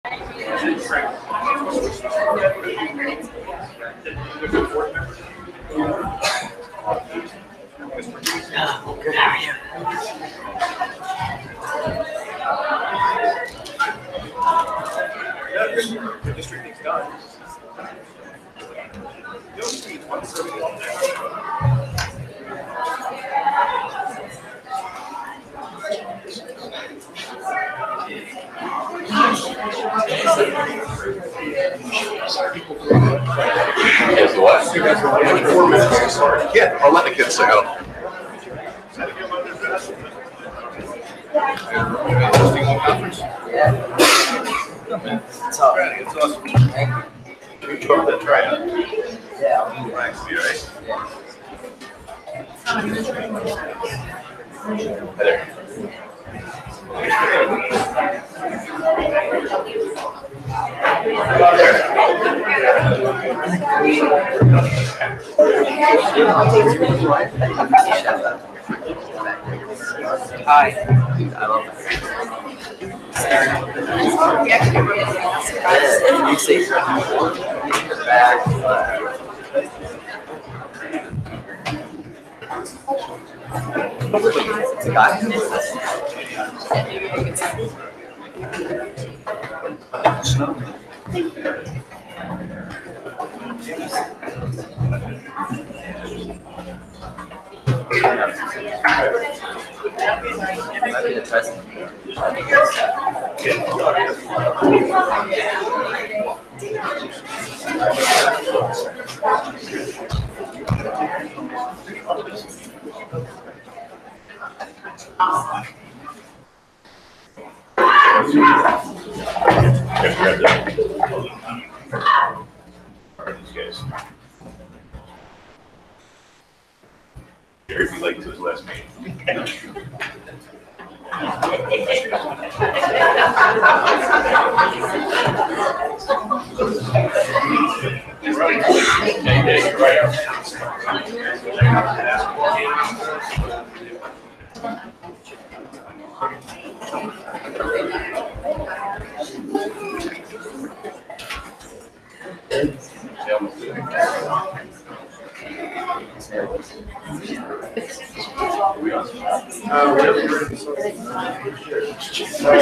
Good, how are you? The district is done. Yes, what? 4 minutes to start. Yeah, I'll let the kids sing. I don't. It's all right. It's awesome. Thank you. We took the tryout. Yeah, I'll be Nice, you right? Hi there. Hi. I love it. You see back. It's a guy. Might be depressing. Gary, if you like his last name.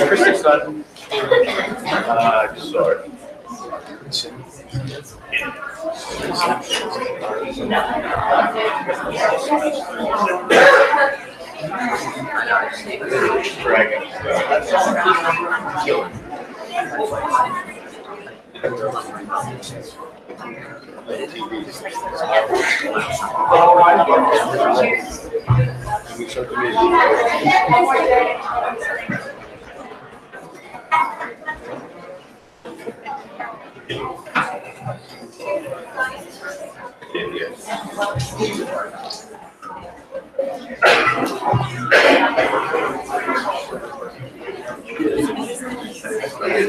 Christy Sutton. Sorry. Dragon.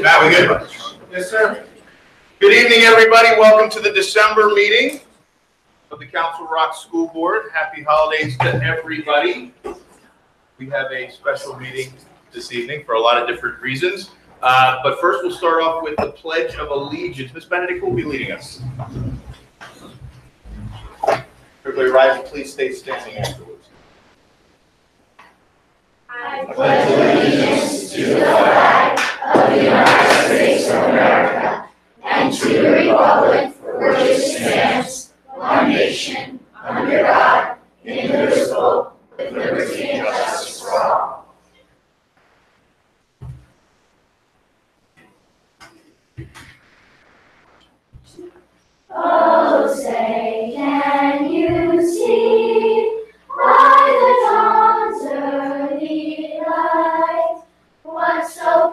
Matt, we good? Yes, sir. Good evening, everybody. Welcome to the December meeting of the Council Rock School Board. Happy holidays to everybody. We have a special meeting this evening for a lot of different reasons. But first, we'll start off with the Pledge of Allegiance. Ms. Benedict will be leading us. Everybody rise and please stay standing afterwards. I pledge allegiance to the flag of the United States of America and to the republic for which it stands, one nation, under God, indivisible, with liberty and justice for all. Oh, say, can you see by the dawn's early light what so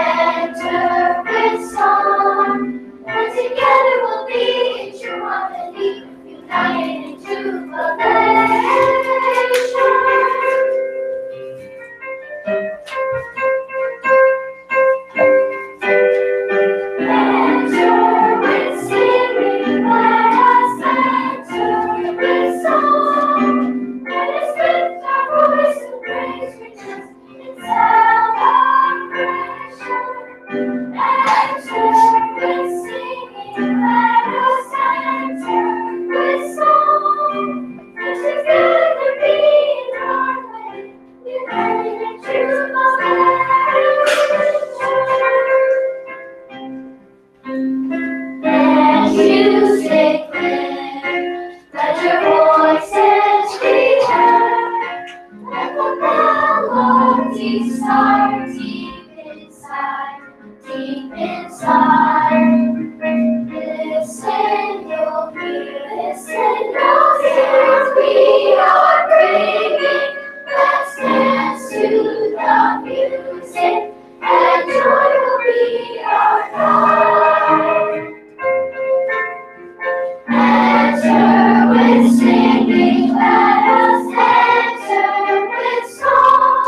enter with song, and together we'll be in true harmony, united in jubilation. Enter with singing, let us enter with song. Let us lift our voice and praise, rejoice in celebration. Enter with singing, let us enter with song. And together be in harmony, united in jubilation. And music clear, let your voices be heard. Let the melody start deep inside, deep inside. Listen, you'll hear, we are bringing. Let's dance to the music, and joy will be our guide. Enter with singing, let us enter with song.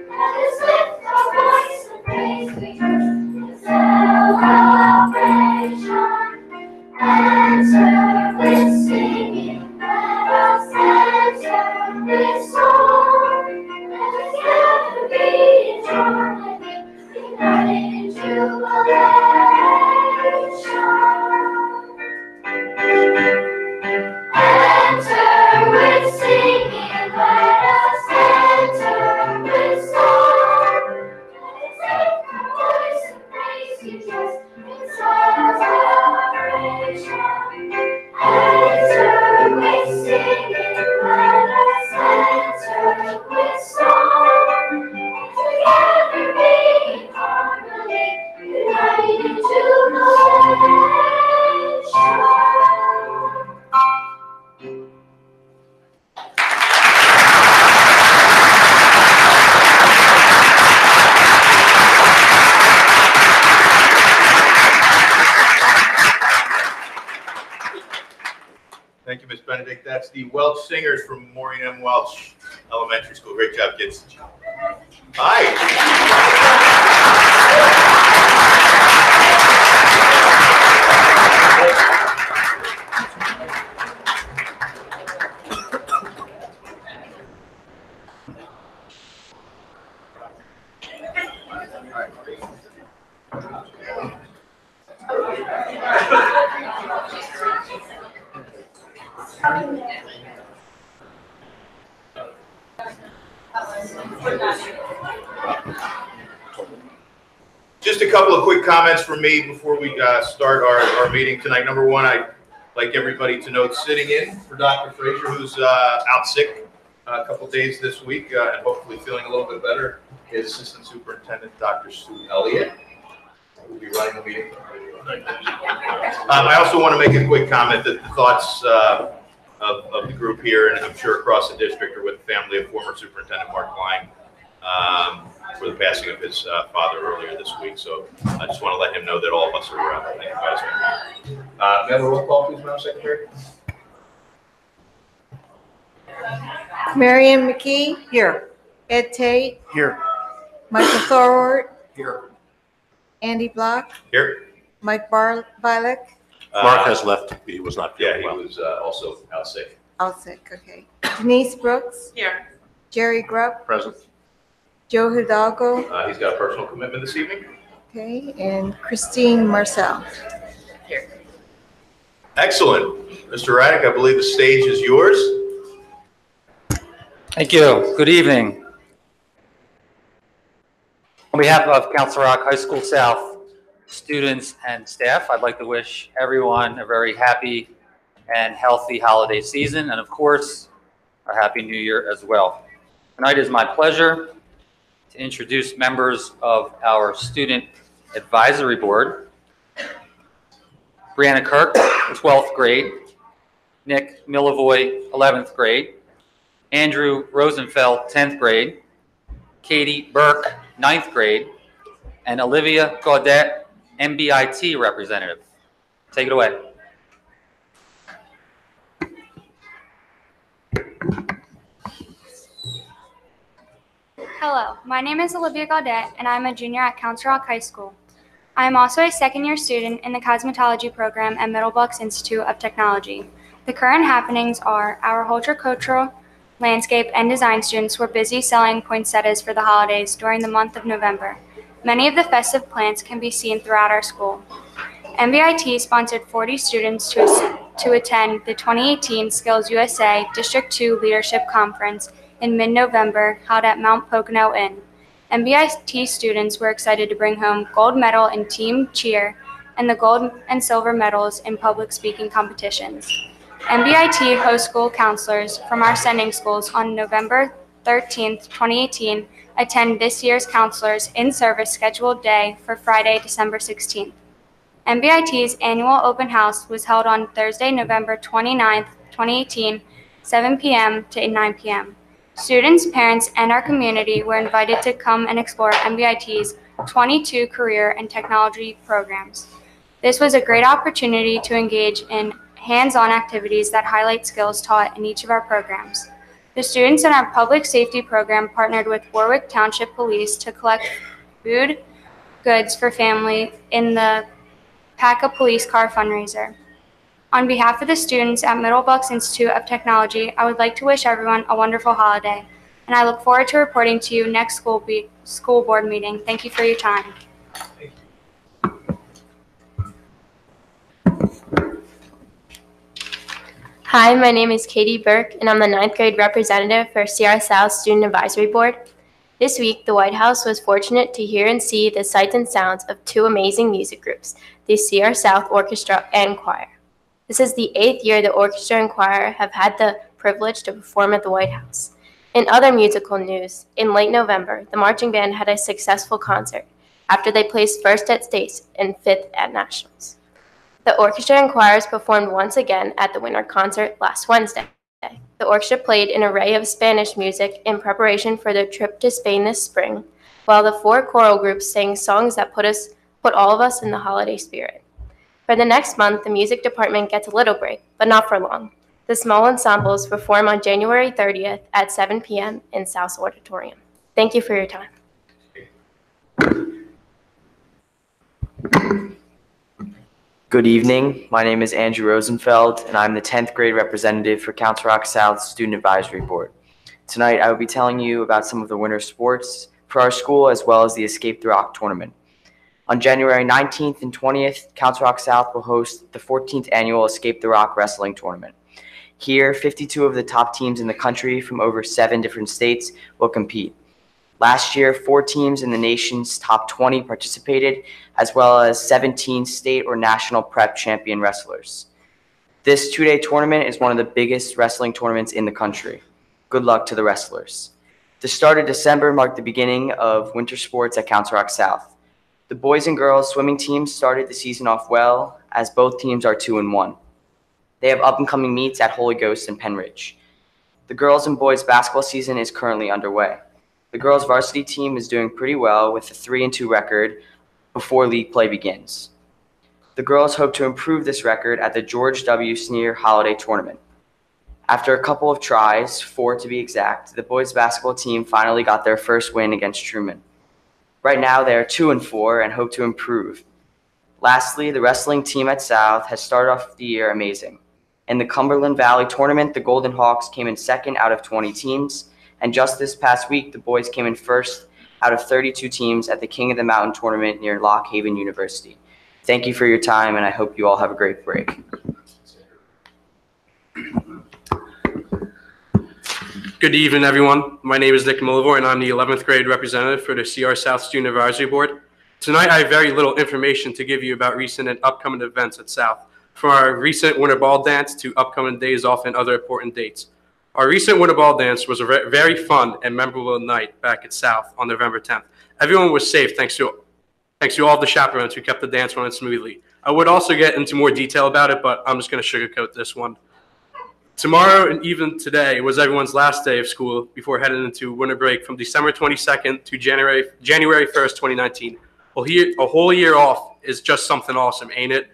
Let us lift our voice and praise, rejoice in celebration. Enter with singing, let us enter with song. And together be in harmony, united in jubilation. Enter with singing, let us enter with song. Let us lift our voice and praise you just in celebration. Enter with singing, let us enter with song. Together be in harmony, united in jubilation. Thank you, Ms. Benedict. That's the Welch Singers from Maureen M. Welch Elementary School. Great job, kids. Just a couple of quick comments from me before we start our meeting tonight. Number one, I'd like everybody to note sitting in for Dr. Frazier, who's out sick a couple days this week and hopefully feeling a little bit better, is Assistant Superintendent Dr. Sue Elliott, who will be running the meeting. I also want to make a quick comment that the thoughts of the group here, and I'm sure across the district, are with the family of former Superintendent Mark Klein for the passing of his father earlier this week. So I just want to let him know that all of us are thinking about his family. May I have a roll call, please, Madam Secretary? Marion McKee? Here. Ed Tate? Here. Michael Thorwart? Here. Andy Block? Here. Mike Bilek? Mark has left. He was not Yeah, feeling he well. was also out sick. All sick, okay. Denise Brooks? Here. Jerry Grubb? Present. Joe Hidalgo? He's got a personal commitment this evening. Okay, and Christine Marcel. Here. Excellent. Mr. Raddick, I believe the stage is yours. Thank you. Good evening. On behalf of Council Rock High School South students and staff, I'd like to wish everyone a very happy and healthy holiday season, and of course, a happy new year as well. Tonight is my pleasure to introduce members of our Student Advisory Board. Brianna Kirk, 12th grade. Nick Milivoy, 11th grade. Andrew Rosenfeld, 10th grade. Katie Burke, 9th grade. and Olivia Gaudette, MBIT representative. Take it away. Hello, my name is Olivia Gaudette, and I'm a junior at Council Rock High School. I am also a second-year student in the cosmetology program at Middlebucks Institute of Technology. The current happenings are our horticultural, landscape, and design students were busy selling poinsettias for the holidays during the month of November. Many of the festive plants can be seen throughout our school. MBIT sponsored 40 students to attend the 2018 Skills USA District 2 Leadership Conference in mid-November, held at Mount Pocono Inn. MBIT students were excited to bring home gold medal in team cheer and the gold and silver medals in public speaking competitions. MBIT host school counselors from our sending schools on November 13th, 2018, attend this year's Counselors in Service scheduled day for Friday, December 16th. MBIT's annual open house was held on Thursday, November 29th, 2018, 7 p.m. to 9 p.m. Students, parents, and our community were invited to come and explore MBIT's 22 career and technology programs. This was a great opportunity to engage in hands-on activities that highlight skills taught in each of our programs. The students in our public safety program partnered with Warwick Township Police to collect food, goods for family in the Pack a Police Car fundraiser. On behalf of the students at Middlebucks Institute of Technology, I would like to wish everyone a wonderful holiday, and I look forward to reporting to you next school board meeting. Thank you for your time. Hi, my name is Katie Burke, and I'm the 9th grade representative for CR South Student Advisory Board. This week, the White House was fortunate to hear and see the sights and sounds of two amazing music groups, the CR South Orchestra and Choir. This is the 8th year the orchestra and choir have had the privilege to perform at the White House. In other musical news, in late November, the marching band had a successful concert after they placed first at states and 5th at nationals. The orchestra and choirs performed once again at the winter concert last Wednesday. The orchestra played an array of Spanish music in preparation for their trip to Spain this spring, while the 4 choral groups sang songs that put all of us in the holiday spirit. For the next month, the music department gets a little break, but not for long. The small ensembles perform on January 30th at 7 p.m. in South Auditorium. Thank you for your time. Good evening. My name is Andrew Rosenfeld, and I'm the 10th grade representative for Council Rock South Student Advisory Board. Tonight, I will be telling you about some of the winter sports for our school, as well as the Escape the Rock tournament. On January 19th and 20th, Council Rock South will host the 14th annual Escape the Rock Wrestling Tournament. Here, 52 of the top teams in the country from over 7 different states will compete. Last year, 4 teams in the nation's top 20 participated, as well as 17 state or national prep champion wrestlers. This 2-day tournament is one of the biggest wrestling tournaments in the country. Good luck to the wrestlers. The start of December marked the beginning of winter sports at Council Rock South. The boys and girls swimming teams started the season off well, as both teams are 2-1. They have up-and-coming meets at Holy Ghost and Penridge. The girls and boys basketball season is currently underway. The girls varsity team is doing pretty well with a 3-2 record before league play begins. The girls hope to improve this record at the George W. Sneer Holiday Tournament. After a couple of tries, 4 to be exact, the boys basketball team finally got their first win against Truman. Right now, they are 2-4 and hope to improve. Lastly, the wrestling team at South has started off the year amazing. In the Cumberland Valley tournament, the Golden Hawks came in 2nd out of 20 teams, and just this past week, the boys came in 1st out of 32 teams at the King of the Mountain tournament near Lock Haven University. Thank you for your time, and I hope you all have a great break. Good evening, everyone. My name is Nick Mulivore, and I'm the 11th grade representative for the CR South Student Advisory Board. Tonight, I have very little information to give you about recent and upcoming events at South, from our recent Winter Ball Dance to upcoming days off and other important dates. Our recent Winter Ball Dance was a very fun and memorable night back at South on November 10th. Everyone was safe thanks to all the chaperones who kept the dance running smoothly. I would also get into more detail about it, but I'm just going to sugarcoat this one. Tomorrow and even today was everyone's last day of school before heading into winter break from December 22nd to January 1st, 2019. A whole year off is just something awesome, ain't it?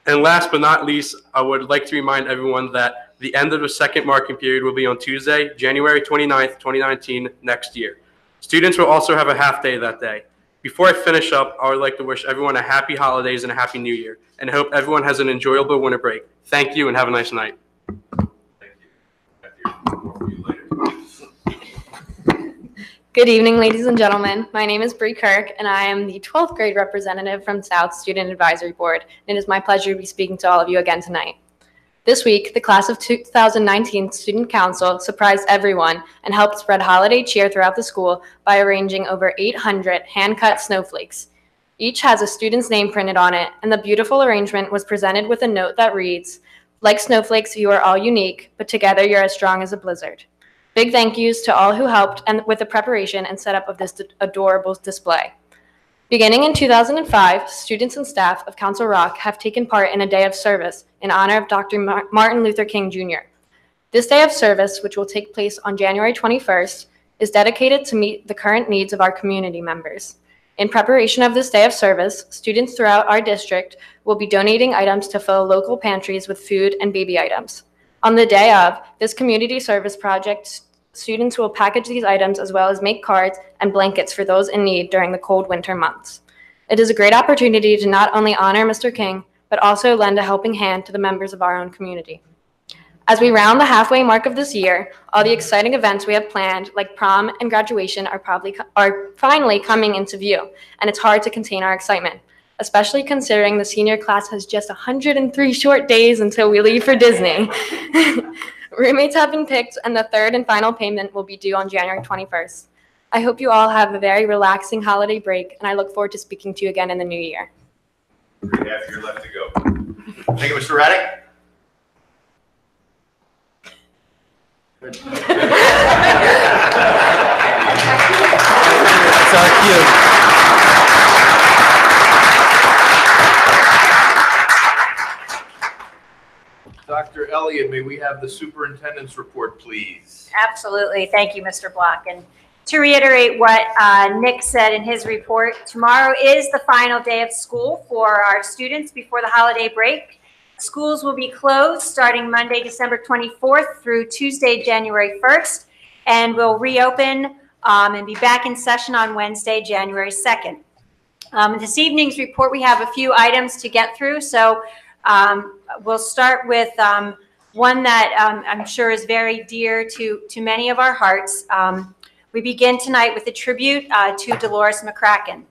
And last but not least, I would like to remind everyone that the end of the second marking period will be on Tuesday, January 29th, 2019, next year. Students will also have a half day that day. Before I finish up, I would like to wish everyone a happy holidays and a happy new year, and I hope everyone has an enjoyable winter break. Thank you and have a nice night. Good evening, ladies and gentlemen. My name is Bree Kirk, and I am the 12th grade representative from South Student Advisory Board, and it is my pleasure to be speaking to all of you again tonight. This week, the class of 2019 Student Council surprised everyone and helped spread holiday cheer throughout the school by arranging over 800 hand-cut snowflakes. Each has a student's name printed on it, and the beautiful arrangement was presented with a note that reads, "Like snowflakes, you are all unique, but together you're as strong as a blizzard." Big thank yous to all who helped with the preparation and setup of this adorable display. Beginning in 2005, students and staff of Council Rock have taken part in a day of service in honor of Dr. Martin Luther King Jr. This day of service, which will take place on January 21st, is dedicated to meet the current needs of our community members. In preparation of this day of service, students throughout our district will be donating items to fill local pantries with food and baby items. On the day of this community service project, students will package these items as well as make cards and blankets for those in need during the cold winter months. It is a great opportunity to not only honor Mr. King, but also lend a helping hand to the members of our own community. As we round the halfway mark of this year, all the exciting events we have planned, like prom and graduation, are finally coming into view, and it's hard to contain our excitement, especially considering the senior class has just 103 short days until we leave for Disney. Roommates have been picked, and the third and final payment will be due on January 21st. I hope you all have a very relaxing holiday break, and I look forward to speaking to you again in the new year. Half year left to go. Thank you, Mr. Raddick. That's our cue. Dr. Elliott, may we have the superintendent's report, please? Absolutely. Thank you, Mr. Block. And to reiterate what Nick said in his report, tomorrow is the final day of school for our students before the holiday break. Schools will be closed starting Monday, December 24th through Tuesday, January 1st, and will reopen and be back in session on Wednesday, January 2nd. This evening's report, we have a few items to get through. So we'll start with one that I'm sure is very dear to many of our hearts. We begin tonight with a tribute to Dolores McCracken.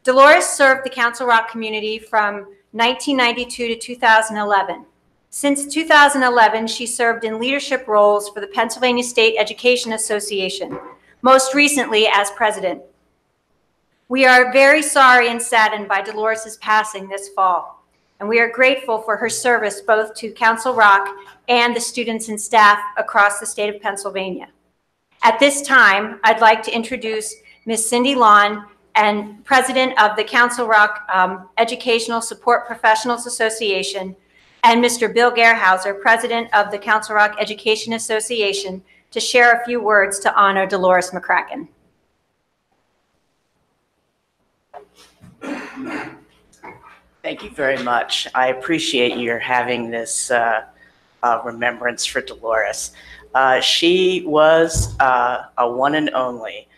Dolores served the Council Rock community from 1992 to 2011. Since 2011, she served in leadership roles for the Pennsylvania State Education Association, most recently as president. We are very sorry and saddened by Dolores' passing this fall, and we are grateful for her service both to Council Rock and the students and staff across the state of Pennsylvania. At this time, I'd like to introduce Ms. Cindy Lawn, and President of the Council Rock Educational Support Professionals Association, and Mr. Bill Gerhauser, President of the Council Rock Education Association, to share a few words to honor Dolores McCracken. Thank you very much. I appreciate your having this remembrance for Dolores. She was a one and only.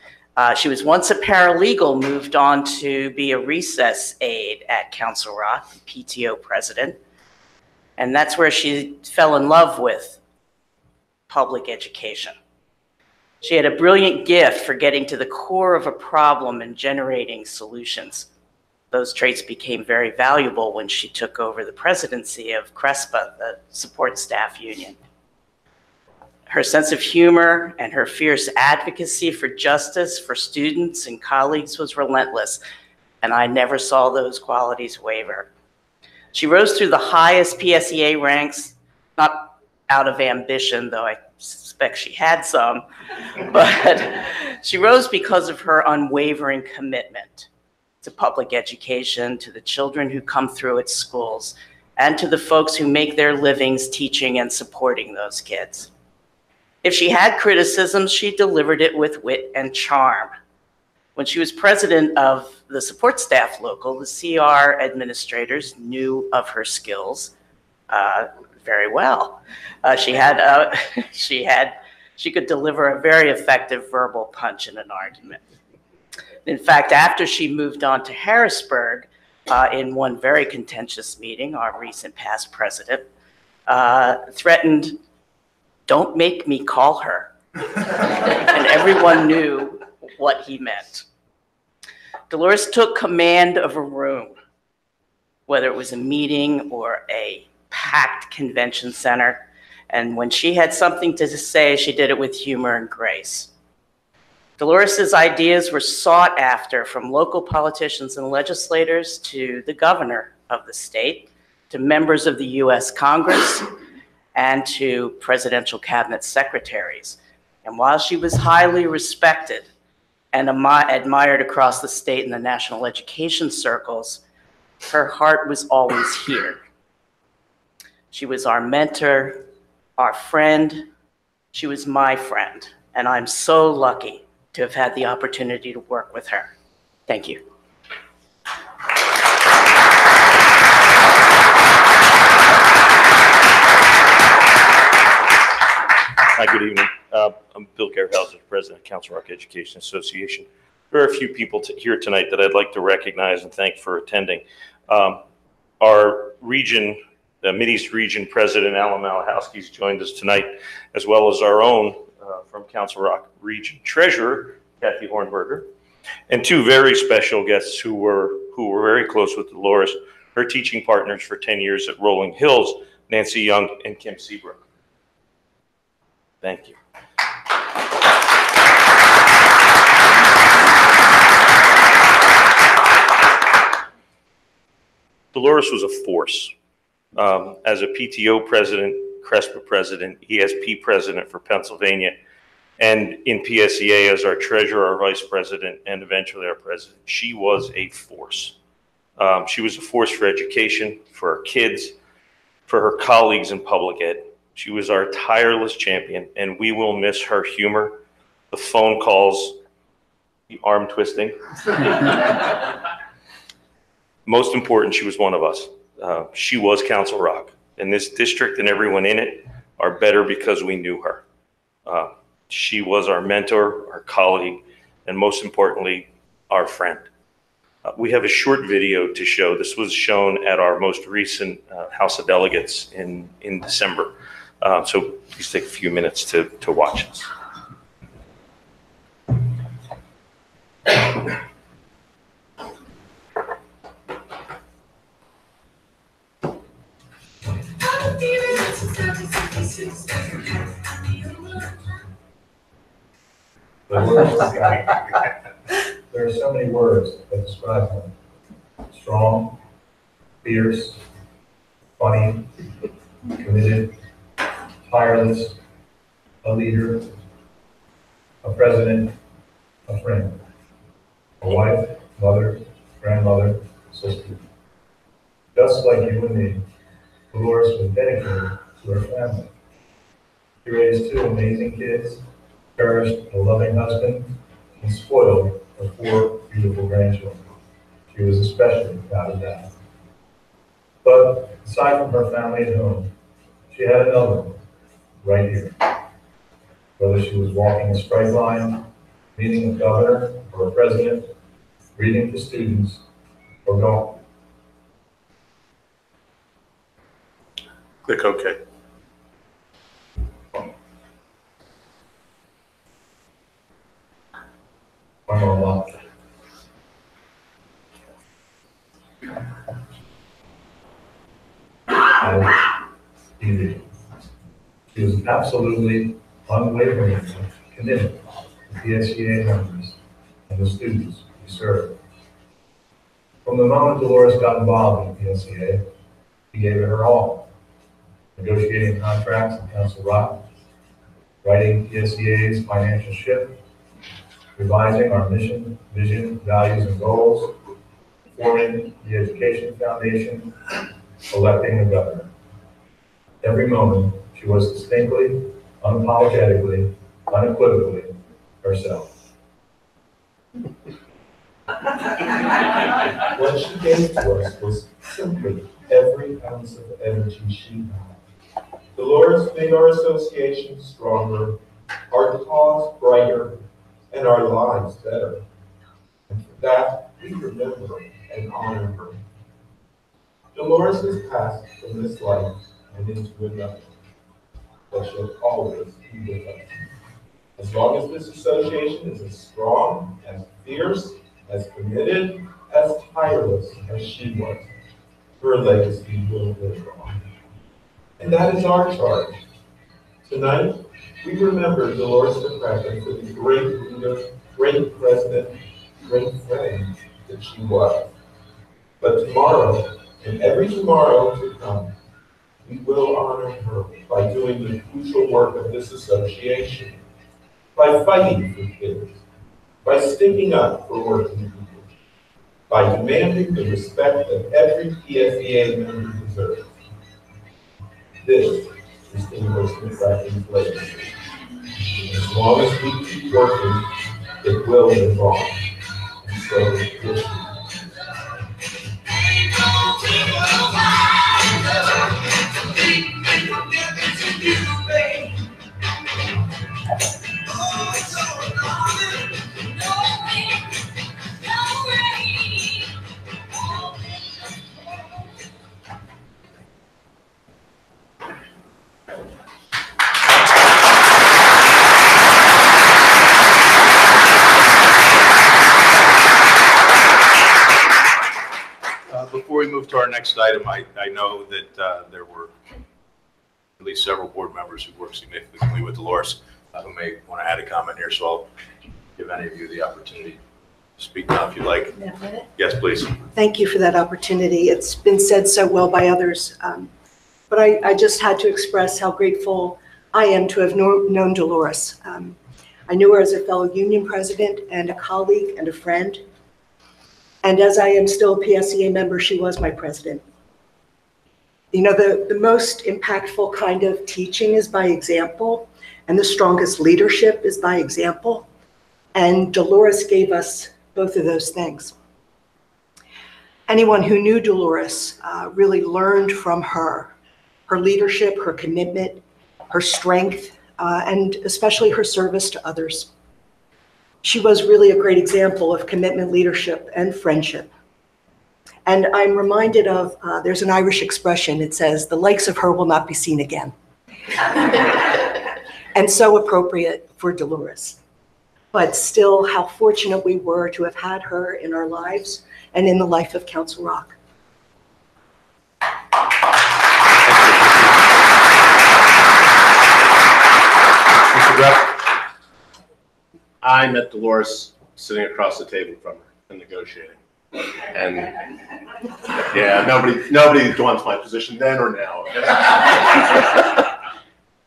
She was once a paralegal, moved on to be a recess aide at Council Rock, PTO president. And that's where she fell in love with public education. She had a brilliant gift for getting to the core of a problem and generating solutions. Those traits became very valuable when she took over the presidency of CRESPA, the support staff union. Her sense of humor and her fierce advocacy for justice for students and colleagues was relentless, and I never saw those qualities waver. She rose through the highest PSEA ranks, not out of ambition, though I suspect she had some, but she rose because of her unwavering commitment to public education, to the children who come through its schools, and to the folks who make their livings teaching and supporting those kids. If she had criticisms, she delivered it with wit and charm. When she was president of the support staff local, the CR administrators knew of her skills very well. She could deliver a very effective verbal punch in an argument. In fact, after she moved on to Harrisburg, in one very contentious meeting, our recent past president threatened, "Don't make me call her." And everyone knew what he meant. Dolores took command of a room, whether it was a meeting or a packed convention center. And when she had something to say, she did it with humor and grace. Dolores's ideas were sought after from local politicians and legislators to the governor of the state, to members of the U.S. Congress, and to presidential cabinet secretaries. And while she was highly respected and admired across the state in the national education circles, her heart was always here. She was our mentor, our friend. She was my friend, and I'm so lucky to have had the opportunity to work with her. Thank you. Hi, good evening. I'm Bill Gerhauser, President of Council Rock Education Association. There are a few people here tonight that I'd like to recognize and thank for attending. Our region, the Mideast Region President, Alan Malachowski's joined us tonight, as well as our own from Council Rock Region Treasurer, Kathy Hornberger, and two very special guests who were very close with Dolores, her teaching partners for 10 years at Rolling Hills, Nancy Young and Kim Seabrook. Thank you. Dolores was a force. As a PTO president, CRESPA president, ESP president for Pennsylvania, and in PSEA as our treasurer, our vice president, and eventually our president, she was a force. She was a force for education, for our kids, for her colleagues in public ed. She was our tireless champion, and we will miss her humor, the phone calls, the arm twisting. Most important, she was one of us. She was Council Rock, and this district and everyone in it are better because we knew her. She was our mentor, our colleague, and most importantly, our friend. We have a short video to show. This was shown at our most recent House of Delegates in December. So please take a few minutes to watch this. There are so many words that describe him. Strong, fierce, funny, committed, tireless, a leader, a president, a friend, a wife, mother, grandmother, sister. Just like you and me, Dolores was dedicated to her family. She raised two amazing kids, cherished a loving husband, and spoiled her 4 beautiful grandchildren. She was especially proud of that. But aside from her family at home, she had another one right here. Whether she was walking a strike line, meeting a governor or a president, reading to students, or golfing. Click OK. One more lot. Easy. She was absolutely unwaveringly committed to PSEA members and the students we serve. From the moment Dolores got involved in PSEA, she gave it her all. Negotiating contracts in Council Rock, writing PSEA's financial ship, revising our mission, vision, values, and goals, forming the Education Foundation, electing the governor. Every moment, she was distinctly, unapologetically, unequivocally herself. What she gave to us was simply every ounce of energy she had. Dolores made our association stronger, our cause brighter, and our lives better. And for that, we remember and honor her. Dolores has passed from this life and into another, but she'll always be with us. As long as this association is as strong, as fierce, as committed, as tireless as she was, her legacy will live on. And that is our charge. Tonight, we remember Dolores McCracken for the great leader, great president, great friend that she was. But tomorrow, and every tomorrow to come, we will honor her by doing the crucial work of this association, by fighting for kids, by sticking up for working people, by demanding the respect that every PSEA member deserves. This is Dolores McCracken's legacy. As long as we keep working, it will live on. And so it will. Before we move to our next item, I know that there were at least several board members who worked significantly with Dolores who may want to add a comment here, so I'll give any of you the opportunity to speak now if you'd like. Yes, please. Thank you for that opportunity. It's been said so well by others, but I just had to express how grateful I am to have known Dolores. I knew her as a fellow union president and a colleague and a friend. And as I am still a PSEA member, she was my president. You know, the most impactful kind of teaching is by example, and the strongest leadership is by example. And Dolores gave us both of those things. Anyone who knew Dolores really learned from her leadership, her commitment, her strength, and especially her service to others. She was really a great example of commitment, leadership, and friendship. And I'm reminded of, there's an Irish expression, it says, the likes of her will not be seen again. And so appropriate for Dolores. But still, how fortunate we were to have had her in our lives and in the life of Council Rock. Mr. Grepp, I met Dolores sitting across the table from her and negotiating. And yeah, nobody wants my position then or now.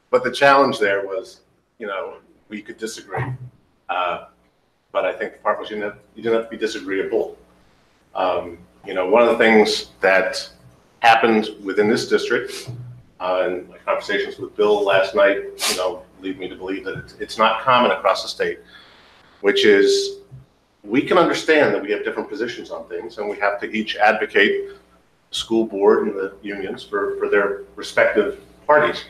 But the challenge there was, you know, we could disagree. But I think the part was you didn't have to be disagreeable. You know, one of the things that happened within this district, and my conversations with Bill last night, you know, lead me to believe that it's not common across the state, which is we can understand that we have different positions on things and we have to each advocate the school board and the unions for their respective parties.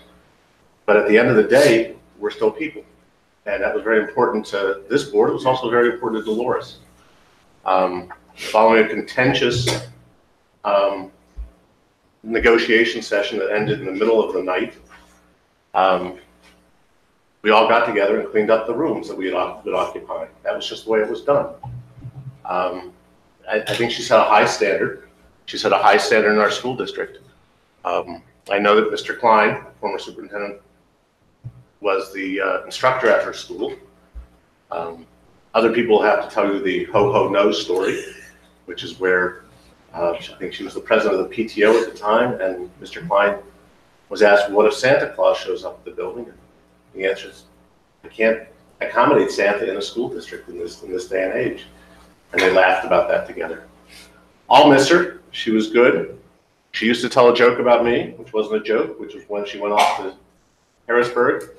But at the end of the day, we're still people. And that was very important to this board. It was also very important to Dolores. Following a contentious negotiation session that ended in the middle of the night, we all got together and cleaned up the rooms that we had been occupying. That was just the way it was done. I think she set a high standard. She set a high standard in our school district. I know that Mr. Klein, former superintendent, was the instructor at her school. Other people have to tell you the ho-ho-no story, which is where I think she was the president of the PTO at the time, and Mr. Klein was asked, what if Santa Claus shows up at the building? And the answer is, I can't accommodate Santa in a school district in this day and age. And they laughed about that together. I'll miss her. She was good. She used to tell a joke about me, which wasn't a joke, which was when she went off to Harrisburg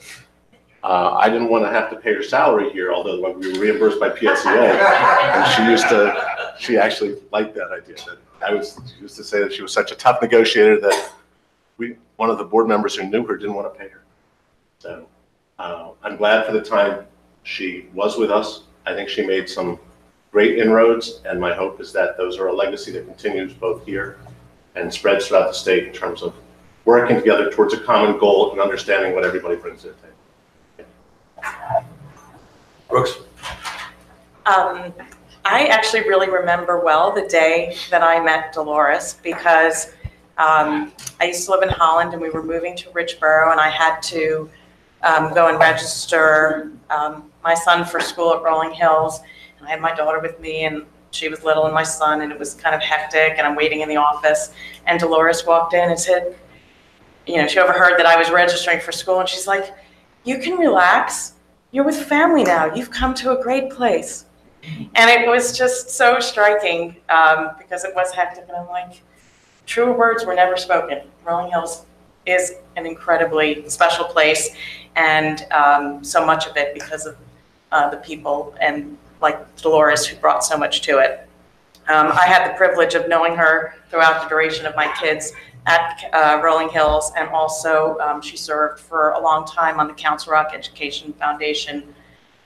I didn't want to have to pay her salary here, although we were reimbursed by PSEA. And she actually liked that idea. She used to say that she was such a tough negotiator that one of the board members who knew her didn't want to pay her. So I'm glad for the time she was with us. I think she made some great inroads, and my hope is that those are a legacy that continues both here and spreads throughout the state in terms of working together towards a common goal and understanding what everybody brings to the table. Brooks? I actually really remember well the day that I met Dolores because I used to live in Holland and we were moving to Richboro, and I had to go and register my son for school at Rolling Hills. And I had my daughter with me, and she was little and my son, and it was kind of hectic, and I'm waiting in the office, and Dolores walked in and said, you know, she overheard that I was registering for school, and she's like, "You can relax. You're with family now. You've come to a great place." And it was just so striking because it was hectic, and I'm like, truer words were never spoken. Rolling Hills is an incredibly special place, and so much of it because of the people and like Dolores, who brought so much to it. I had the privilege of knowing her throughout the duration of my kids at Rolling Hills, and also she served for a long time on the Council Rock Education Foundation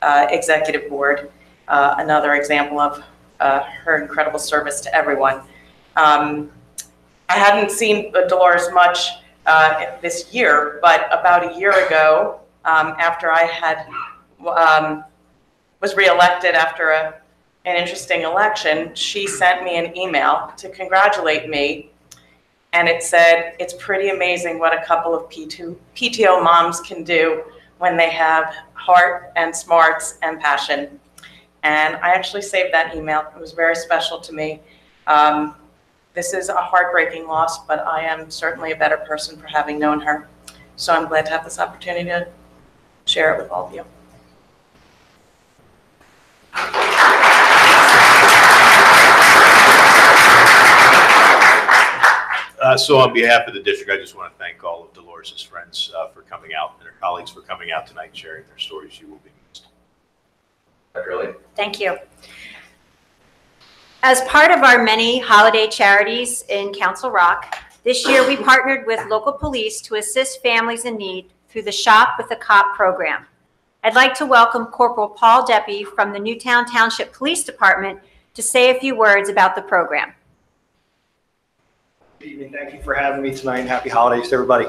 Executive Board. Another example of her incredible service to everyone. I hadn't seen Dolores much this year, but about a year ago, after I had was reelected after an interesting election, she sent me an email to congratulate me, and it said, "It's pretty amazing what a couple of PTO moms can do when they have heart and smarts and passion." And I actually saved that email. It was very special to me. This is a heartbreaking loss, but I am certainly a better person for having known her. So I'm glad to have this opportunity to share it with all of you. So on behalf of the district, I just want to thank all of Dolores' friends for coming out, and her colleagues for coming out tonight and sharing their stories. You will be missed. Dr. Elliott? Thank you. As part of our many holiday charities in Council Rock, this year we partnered with local police to assist families in need through the Shop with a Cop program. I'd like to welcome Corporal Paul Deppy from the Newtown Township Police Department to say a few words about the program. Good evening. Thank you for having me tonight, and happy holidays to everybody.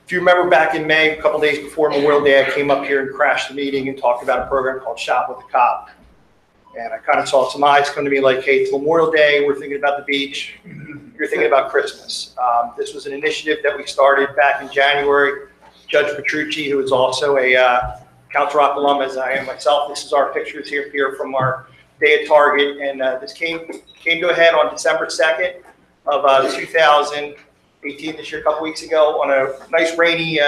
If you remember back in May, a couple days before Memorial Day, I came up here and crashed the meeting and talked about a program called Shop with a Cop. And I kind of saw some eyes come to me like, hey, it's Memorial Day, we're thinking about the beach, you're thinking about Christmas. This was an initiative that we started back in January. Judge Petrucci, who is also a Council Rock alum, as I am myself, this is our pictures here from our day at Target. And this came to a head on December 2nd of 2018, this year, a couple weeks ago, on a nice rainy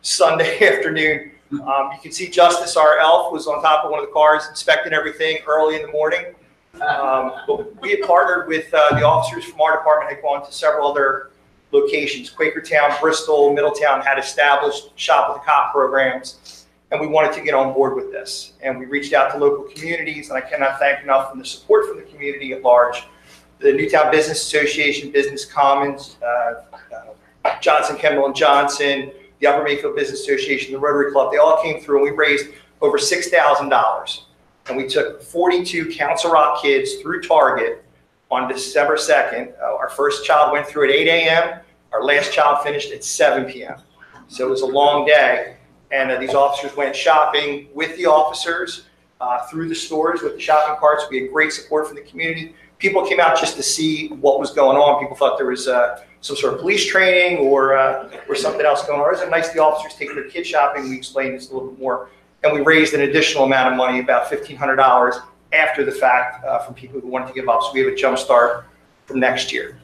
Sunday afternoon. You can see Justice, our elf, was on top of one of the cars inspecting everything early in the morning. But we had partnered with the officers from our department, had gone to several other locations. Quakertown, Bristol, Middletown had established Shop with a Cop programs, and we wanted to get on board with this. And we reached out to local communities, and I cannot thank enough for the support from the community at large. The Newtown Business Association, Business Commons, Johnson, Kendall and Johnson, the Upper Mayfield Business Association, the Rotary Club, they all came through, and we raised over $6,000. And we took 42 Council Rock kids through Target on December 2nd. Our first child went through at 8 a.m. Our last child finished at 7 p.m. So it was a long day. And these officers went shopping with the officers through the stores with the shopping carts. We had great support from the community. People came out just to see what was going on. People thought there was some sort of police training or something else going on. It was nice the officers take their kids shopping. We explained this a little bit more. And we raised an additional amount of money, about $1,500 after the fact from people who wanted to give up. So we have a jump start from next year.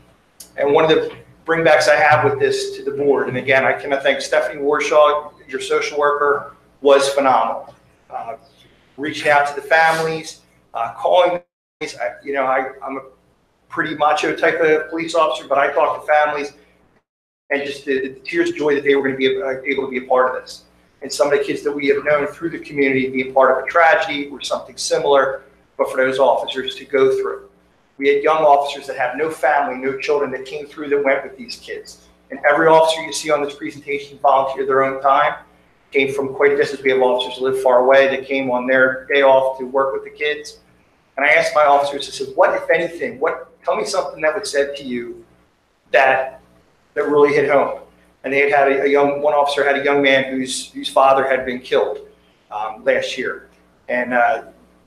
And one of the bringbacks I have with this to the board, and again, I cannot thank Stephanie Warshaw, your social worker, was phenomenal. Reaching out to the families, calling them. I'm a pretty macho type of police officer, but I talk to families and just the tears of joy that they were going to be able to be a part of this. and some of the kids that we have known through the community being part of a tragedy or something similar, but for those officers to go through. We had young officers that have no family, no children that came through that went with these kids. And every officer you see on this presentation volunteered their own time, came from quite a distance. We have officers who live far away that came on their day off to work with the kids. And I asked my officers, I said, what, if anything, tell me something that was said to you that really hit home. And they had one officer had a young man whose father had been killed last year. And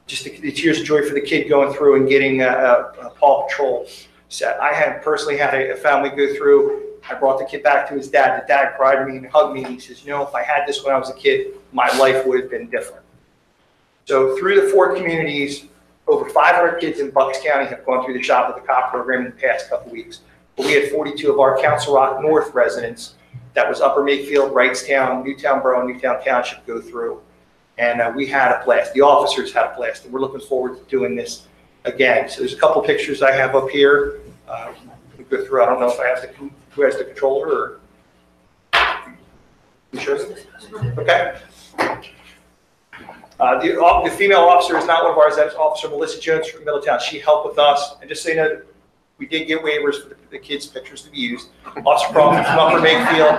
just the tears of joy for the kid going through and getting a Paw Patrol set. I had personally had a family go through. I brought the kid back to his dad. The dad cried to me and hugged me. And he says, if I had this when I was a kid, my life would have been different. So through the 4 communities, over 500 kids in Bucks County have gone through the Shop with a Cop program in the past couple weeks. But we had 42 of our Council Rock North residents, that was Upper Mayfield, Wrightstown, Newtown Borough, Newtown Township, go through. And we had a blast. The officers had a blast. And we're looking forward to doing this again. So there's a couple pictures I have up here. We go through. I don't know if I have who has the controller or who shows it? Okay. The female officer is not one of ours. That's Officer Melissa Jones from Middletown. She helped with us. And just so you know, we did get waivers for the kids' pictures to be used. Officer Crawford from Upper Mayfield.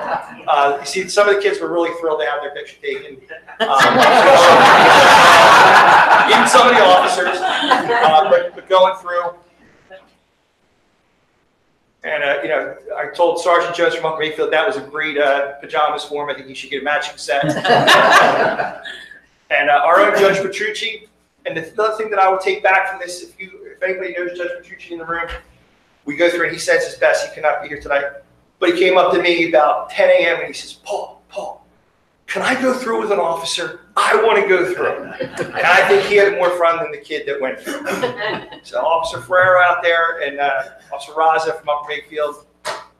You see, some of the kids were really thrilled to have their picture taken. Even some of the officers, but going through. And, I told Sergeant Jones from Upper Mayfield that was a great pajamas for him. I think he should get a matching set. And our own Judge Petrucci. And the other thing that I would take back from this, if anybody knows Judge Petrucci in the room, we go through and he says his best. He cannot be here tonight. But he came up to me about 10 a.m. and he says, Paul, can I go through with an officer? I want to go through. And I think he had more fun than the kid that went through. So Officer Ferrero out there and Officer Raza from Upper Mayfield.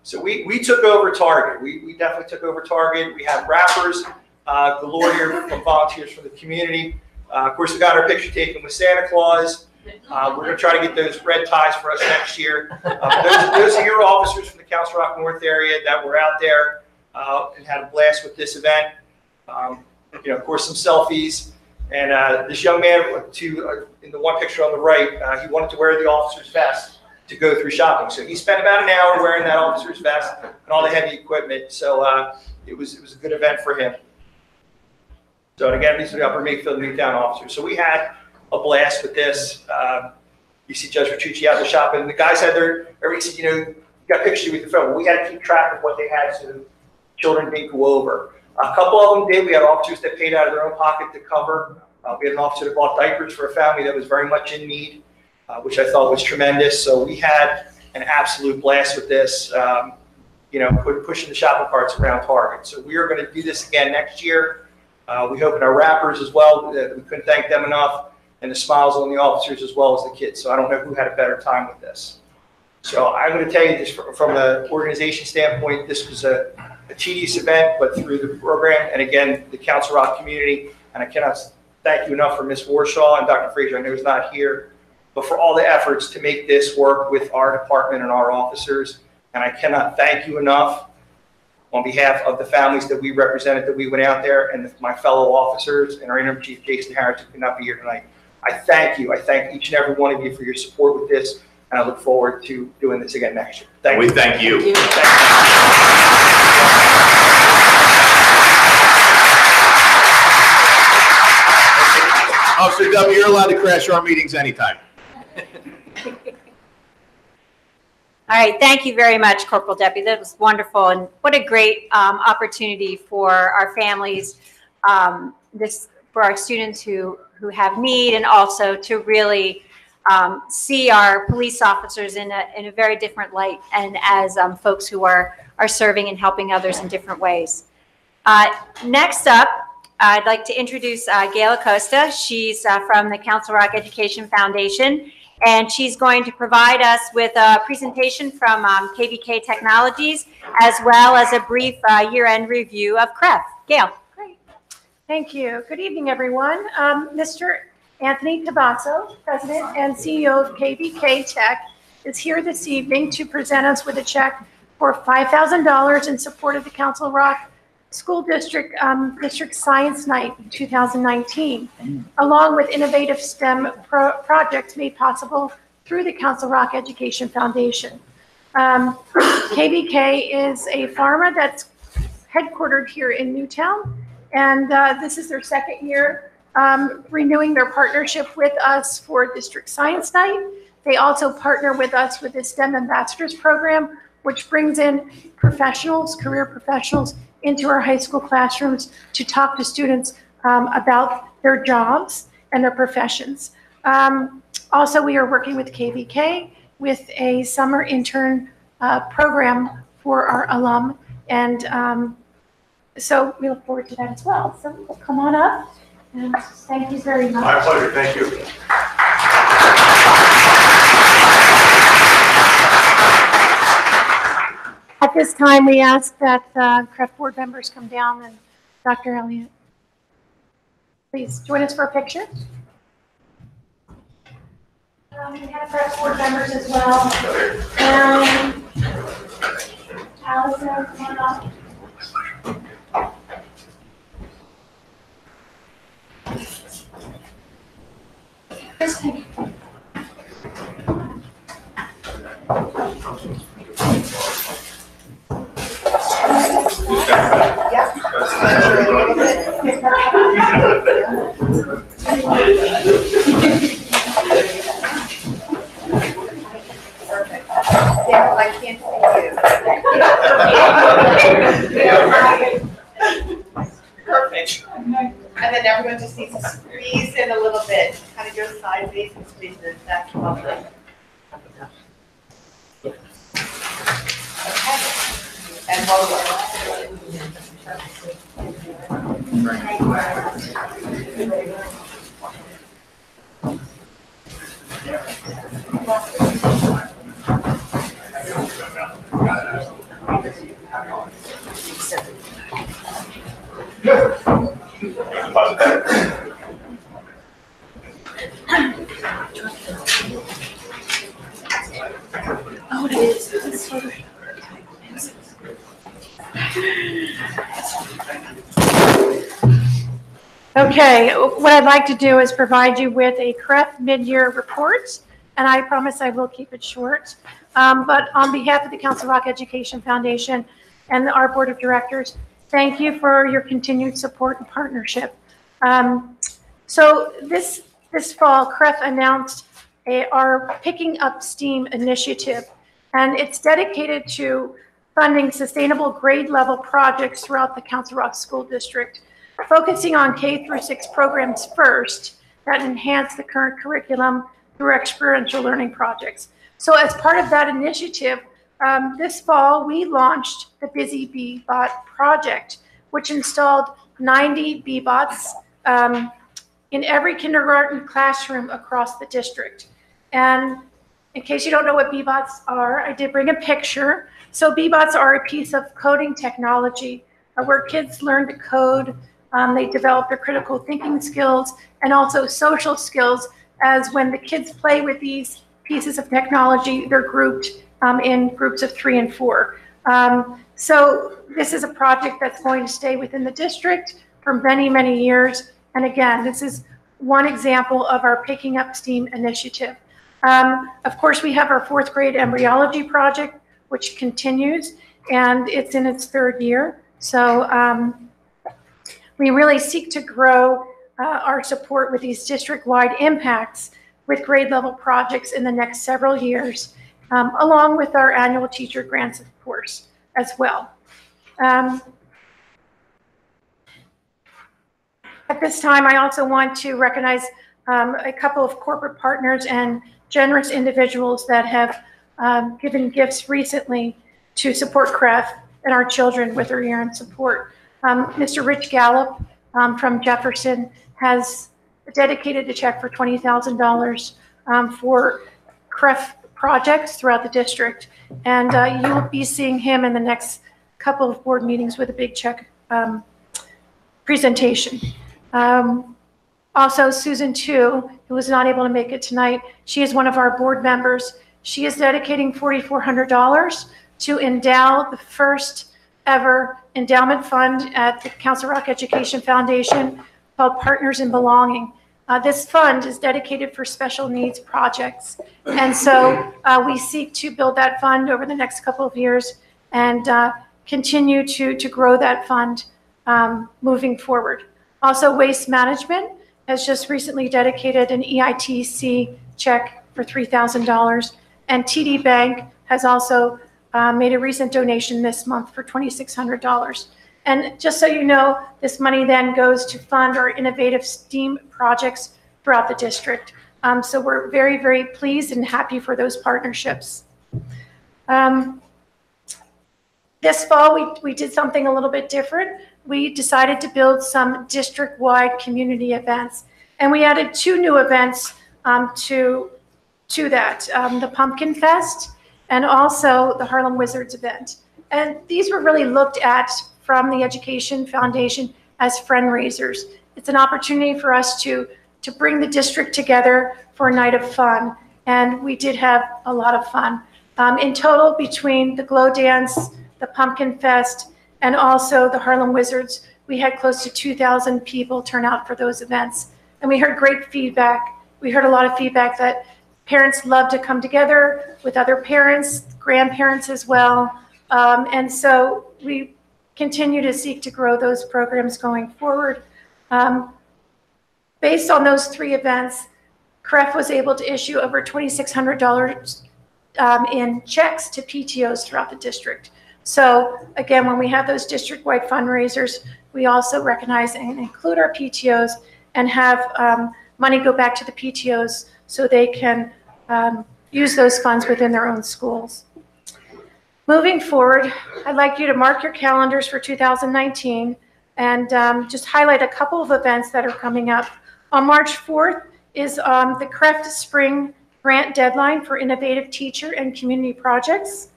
So we took over Target. We definitely took over Target. We have rappers galore here from volunteers from the community. Of course, we got our picture taken with Santa Claus. We're going to try to get those red ties for us next year. Those are your officers from the Council Rock North area that were out there and had a blast with this event. Of course, some selfies. And this young man, in the one picture on the right, he wanted to wear the officer's vest to go through shopping. So he spent about an hour wearing that officer's vest and all the heavy equipment. So it was a good event for him. So and again, these are the Upper Mayfield and Newtown officers. So we had a blast with this. You see Judge Petrucci out there shopping. The guys had everybody said, you got pictures with the phone. We had to keep track of what they had so children didn't go over. A couple of them did. We had officers that paid out of their own pocket to cover. We had an officer that bought diapers for a family that was very much in need, which I thought was tremendous. So we had an absolute blast with this, pushing the shopping carts around Target. So we are going to do this again next year. We hope in our rappers as well. We couldn't thank them enough. And the smiles on the officers as well as the kids. So I don't know who had a better time with this. So I'm going to tell you this from an organization standpoint, this was a tedious event, but through the program, and again, the Council Rock community, and I cannot thank you enough for Ms. Warshaw and Dr. Frazier, I know he's not here, but for all the efforts to make this work with our department and our officers. And I cannot thank you enough on behalf of the families that we represented, that we went out there, and my fellow officers and our interim chief, Jason Harris, who could not be here tonight. I thank you. I thank each and every one of you for your support with this, and I look forward to doing this again next year. Thank you. We thank you. Thank you. Officer W, you're allowed to crash our meetings anytime. All right, thank you very much, Corporal Deputy. That was wonderful, and what a great opportunity for our families, for our students who have need, and also to really see our police officers in a very different light, and as folks who are serving and helping others in different ways. Next up, I'd like to introduce Gail Acosta. She's from the Council Rock Education Foundation, and she's going to provide us with a presentation from KVK Technologies, as well as a brief year-end review of CREF. Gail. Great. Thank you. Good evening, everyone. Mr. Anthony Cavazzo, President and CEO of KVK Tech, is here this evening to present us with a check for $5,000 in support of the Council Rock School District District Science Night 2019, along with innovative STEM projects made possible through the Council Rock Education Foundation. KBK is a pharma that's headquartered here in Newtown, and this is their second year renewing their partnership with us for District Science Night. They also partner with us with the STEM Ambassadors Program, which brings in professionals, career professionals, into our high school classrooms to talk to students about their jobs and their professions. Also, we are working with KVK with a summer intern program for our alum, and so we look forward to that as well. So come on up, and thank you very much. My pleasure, thank you. At this time, we ask that CREF board members come down, and Dr. Elliott, please join us for a picture. We have CREF board members as well. Allison, come on up. Yeah, I can't see you. Perfect. And then everyone just needs to squeeze in a little bit, kind of go sideways and squeeze in. That's lovely. Okay. And Oh, it is. It's sort of... Okay, what I'd like to do is provide you with a CREF mid-year report, and I promise I will keep it short. But on behalf of the Council Rock Education Foundation and our board of directors, thank you for your continued support and partnership. So this fall, CREF announced our Picking Up STEAM initiative, and it's dedicated to funding sustainable grade level projects throughout the Council Rock School District, focusing on K-6 programs first that enhance the current curriculum through experiential learning projects. So as part of that initiative, this fall we launched the Busy Bee-Bot project, which installed 90 Bee-Bots in every kindergarten classroom across the district. And in case you don't know what Bee-Bots are, I did bring a picture. So Bee-Bots are a piece of coding technology where kids learn to code. They develop their critical thinking skills and also social skills, as when the kids play with these pieces of technology, they're grouped in groups of 3 and 4. So this is a project that's going to stay within the district for many, many years. And again, this is one example of our Picking Up STEAM initiative. Of course, we have our 4th grade embryology project, which continues, and it's in its 3rd year. So we really seek to grow our support with these district-wide impacts with grade level projects in the next several years, along with our annual teacher grants, of course, as well. At this time, I also want to recognize a couple of corporate partners and generous individuals that have given gifts recently to support CREF and our children with their year-end support. Mr. Rich Gallup from Jefferson has dedicated a check for $20,000 for CREF projects throughout the district. And you will be seeing him in the next couple of board meetings with a big check presentation. Also, Susan Tu, who was not able to make it tonight, she is one of our board members. She is dedicating $4,400 to endow the first ever endowment fund at the Council Rock Education Foundation called Partners in Belonging. This fund is dedicated for special needs projects. And so we seek to build that fund over the next couple of years and continue to grow that fund moving forward. Also, Waste Management has just recently dedicated an EITC check for $3,000. And TD Bank has also made a recent donation this month for $2,600. And just so you know, this money then goes to fund our innovative STEAM projects throughout the district. So we're very, very pleased and happy for those partnerships. This fall, we did something a little bit different. We decided to build some district-wide community events. And we added 2 new events to that, the Pumpkin Fest and also the Harlem Wizards event. And these were really looked at from the Education Foundation as fundraisers. It's an opportunity for us to bring the district together for a night of fun. And we did have a lot of fun. In total, between the Glow Dance, the Pumpkin Fest, and also the Harlem Wizards, we had close to 2,000 people turn out for those events. And we heard great feedback. We heard a lot of feedback that parents love to come together with other parents, grandparents as well. And so we continue to seek to grow those programs going forward. Based on those 3 events, CREF was able to issue over $2,600 in checks to PTOs throughout the district. So again, when we have those district-wide fundraisers, we also recognize and include our PTOs and have money go back to the PTOs so they can use those funds within their own schools. Moving forward, I'd like you to mark your calendars for 2019 and just highlight a couple of events that are coming up. On March 4th is the CREF Spring Grant Deadline for Innovative Teacher and Community Projects.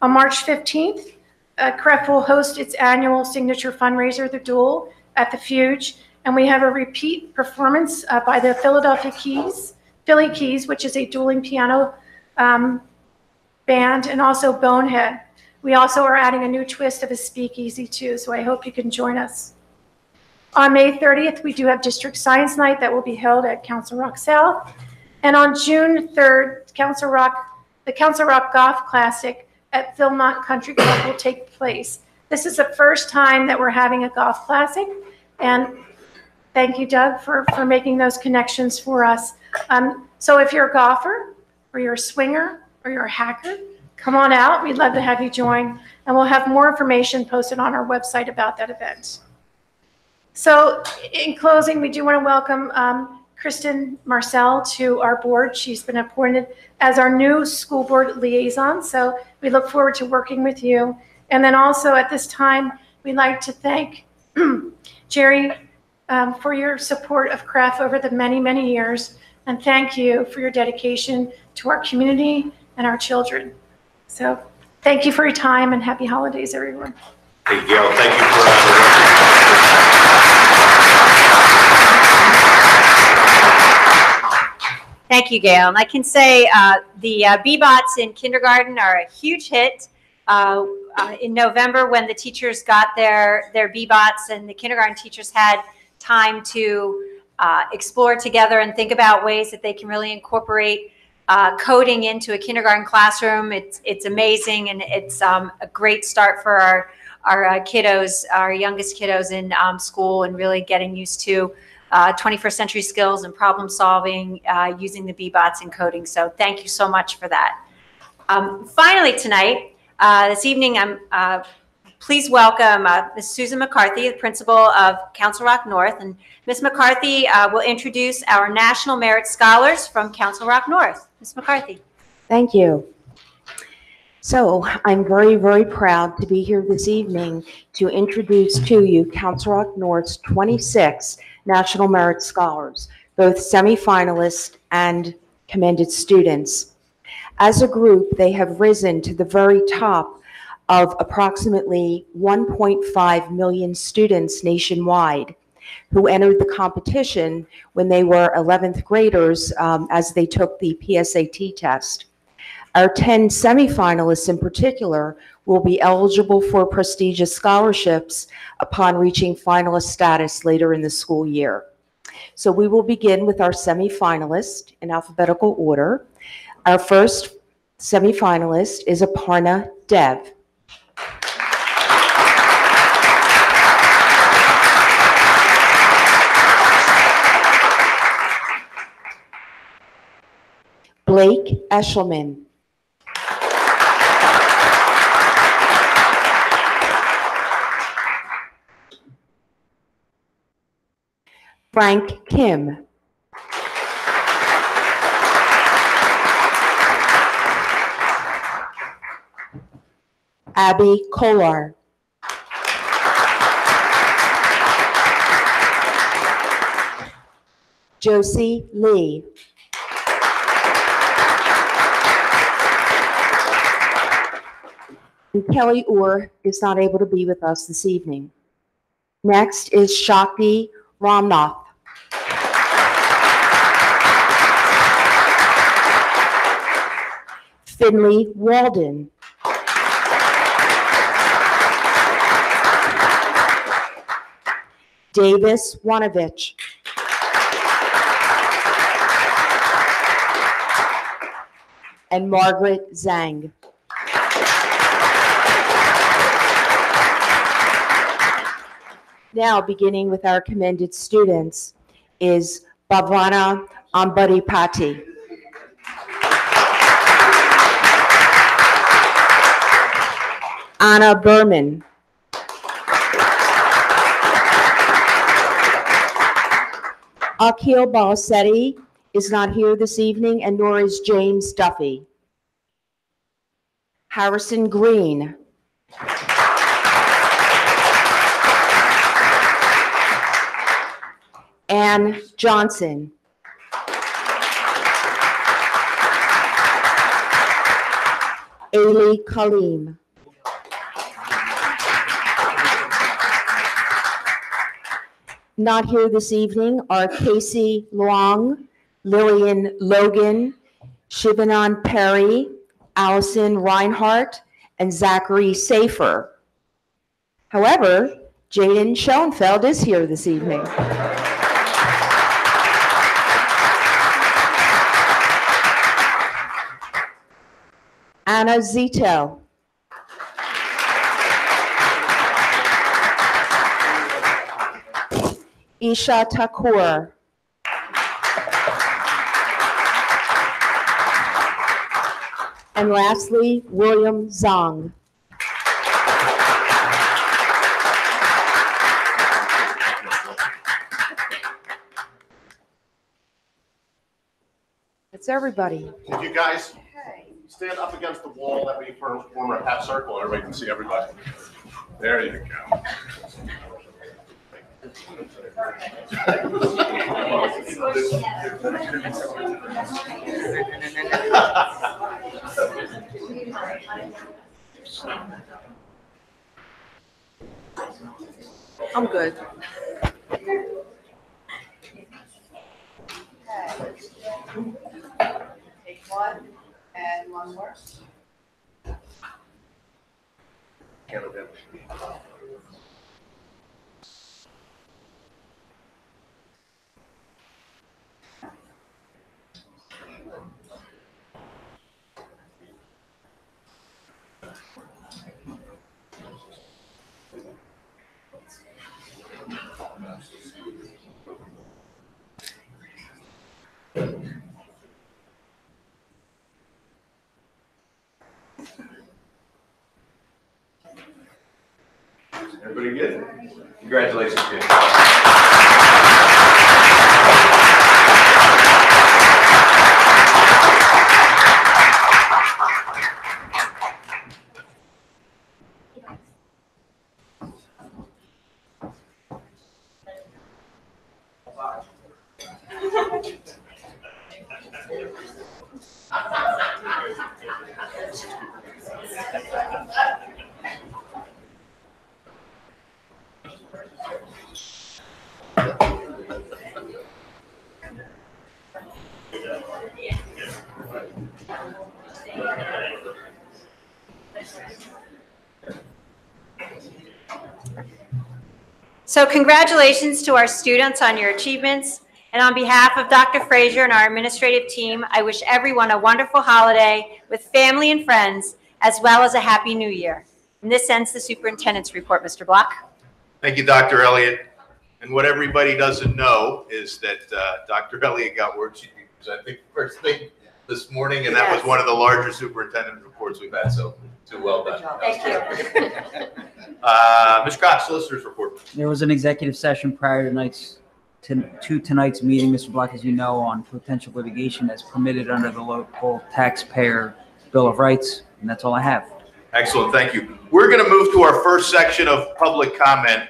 On March 15th, CREF will host its annual signature fundraiser, The Duel, at the Fuge, and we have a repeat performance by the Philly Keys, which is a dueling piano band, and also Bonehead. We also are adding a new twist of a speakeasy too, so I hope you can join us. On May 30th, we do have District Science Night that will be held at Council Rock South. And on June 3rd, the Council Rock Golf Classic at Philmont Country Club will take place. This is the first time that we're having a golf classic, and thank you, Doug, for making those connections for us. So if you're a golfer, or you're a swinger, or you're a hacker, come on out. We'd love to have you join, and we'll have more information posted on our website about that event. So in closing, we do want to welcome Kristen Marcel to our board. She's been appointed as our new school board liaison, so we look forward to working with you. And then also at this time, we'd like to thank Jerry for your support of CREF over the many, many years, and thank you for your dedication to our community and our children. So thank you for your time, and happy holidays, everyone. Hey, Gail, thank you for Thank you, Gail. And I can say the Bebots in kindergarten are a huge hit. In November, when the teachers got their Bebots and the kindergarten teachers had time to explore together and think about ways that they can really incorporate coding into a kindergarten classroom, it's amazing, and it's a great start for our kiddos, our youngest kiddos in school, and really getting used to 21st century skills and problem solving using the Bebots and coding. So thank you so much for that. Finally tonight, this evening, I'm please welcome Ms. Susan McCarthy, the principal of Council Rock North. And Ms. McCarthy will introduce our National Merit Scholars from Council Rock North. Ms. McCarthy. Thank you. So I'm very, very proud to be here this evening to introduce to you Council Rock North's 26 National Merit Scholars, both semifinalists and commended students. As a group, they have risen to the very top of approximately 1.5 million students nationwide who entered the competition when they were 11th graders as they took the PSAT test. Our 10 semifinalists in particular will be eligible for prestigious scholarships upon reaching finalist status later in the school year. So we will begin with our semifinalists in alphabetical order. Our first semifinalist is Aparna Dev. Blake Eshelman. Frank Kim. Abby Kolar. Josie Lee. And Kelly Orr is not able to be with us this evening. Next is Shakti Ramnath. Finley Walden. Davis Wanovich. And Margaret Zhang. Now, beginning with our commended students, is Bhavana Ambaripati. Anna Berman. Akhil Balasetti is not here this evening, and nor is James Duffy. Harrison Green. Ann Johnson. Ailey Kaleem. Not here this evening are Casey Luong, Lillian Logan, Shivanan Perry, Allison Reinhart, and Zachary Safer. However, Jaden Schoenfeld is here this evening. Anna Zito. Isha Thakur. And lastly, William Zong. That's everybody. Could you guys stand up against the wall that we form a half circle, everybody can see everybody. There you go. I'm good. Take one and one more. Everybody good? Congratulations, kids. So congratulations to our students on your achievements. And on behalf of Dr. Frazier and our administrative team, I wish everyone a wonderful holiday with family and friends, as well as a happy new year. And this ends the superintendent's report, Mr. Block. Thank you, Dr. Elliott. And what everybody doesn't know is that Dr. Elliott got worksheet presenting first thing this morning, and that was one of the larger superintendent reports we've had, so well done. Thank you. Ms. Cox, solicitor's report. There was an executive session prior to tonight's meeting, Mr. Block, as you know, on potential litigation as permitted under the local taxpayer Bill of Rights, and that's all I have. Excellent, thank you. We're going to move to our first section of public comment.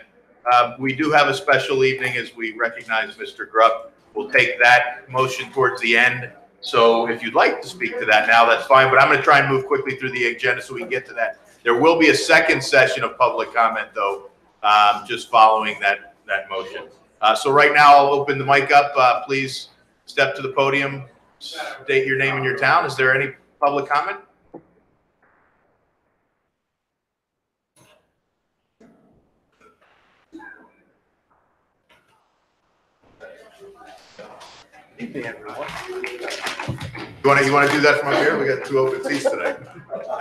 We do have a special evening as we recognize Mr. Grubb. We'll take that motion towards the end. So if you'd like to speak to that now, that's fine, but I'm going to try and move quickly through the agenda so we can get to that. There will be a second session of public comment, though, just following that motion. So right now, I'll open the mic up. Please step to the podium, state your name and your town. Is there any public comment? Evening, everyone. You want to do that from up here? We got 2 open seats tonight.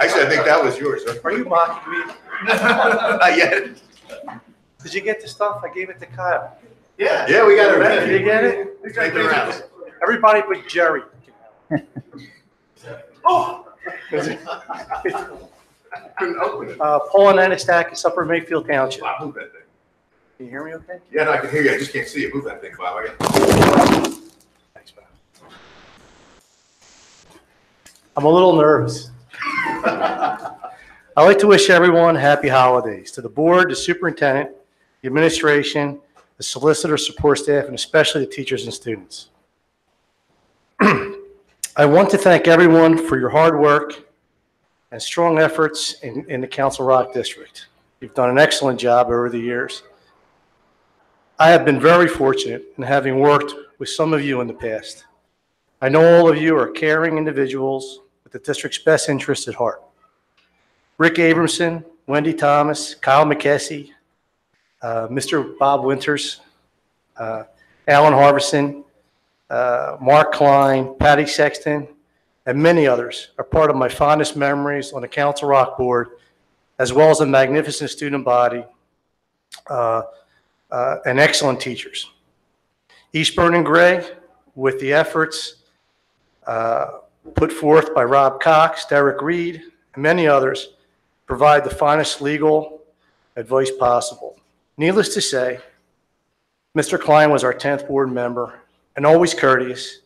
Actually, I think that was yours. Are you mocking me? Not yet. Did you get the stuff? I gave it to Kyle. Yeah. Yeah, we got it ready. Did you get it? Let's make the rounds. Everybody but Jerry. Oh! Couldn't open it. Paul and Anastakis, Upper Mayfield Township. Bob, move that thing. Can you hear me okay? Yeah, no, I can hear you. I just can't see you. Move that thing, Bob. I got Thanks, Bob. I'm a little nervous. I'd like to wish everyone happy holidays. To the board, the superintendent, the administration, the solicitor, support staff, and especially the teachers and students. I want to thank everyone for your hard work and strong efforts in the Council Rock District. You've done an excellent job over the years. I have been very fortunate in having worked with some of you in the past. I know all of you are caring individuals with the district's best interests at heart. Rick Abramson, Wendy Thomas, Kyle McKessie, Mr. Bob Winters, Alan Harbison, Mark Klein, Patty Sexton, and many others are part of my fondest memories on the Council Rock Board, as well as a magnificent student body and excellent teachers. Eastburn and Gray, with the efforts put forth by Rob Cox, Derek Reed, and many others, provide the finest legal advice possible. Needless to say, Mr. Klein was our 10th board member and always courteous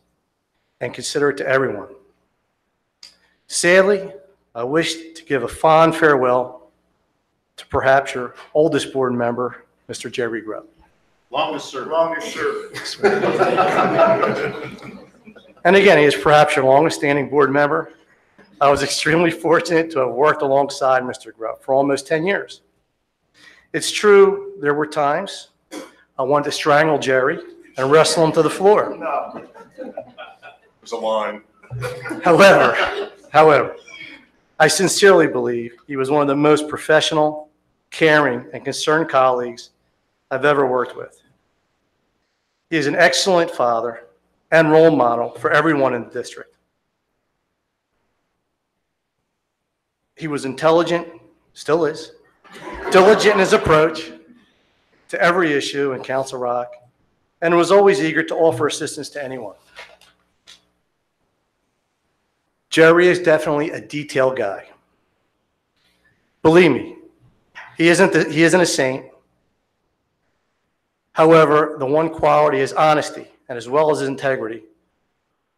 and considerate to everyone. Sadly, I wish to give a fond farewell to perhaps your oldest board member, Mr. Jerry Grubb. longest serving. Longest serving. And again, he is perhaps your longest standing board member. I was extremely fortunate to have worked alongside Mr. Grubb for almost 10 years. It's true, there were times I wanted to strangle Jerry and wrestle him to the floor. No. There's a line. However, I sincerely believe he was one of the most professional, caring, and concerned colleagues I've ever worked with. He is an excellent father and role model for everyone in the district. He was intelligent, still is, diligent in his approach to every issue in Council Rock, and was always eager to offer assistance to anyone. Jerry is definitely a detail guy. Believe me, he isn't a saint. However, the one quality is honesty, and as well as his integrity,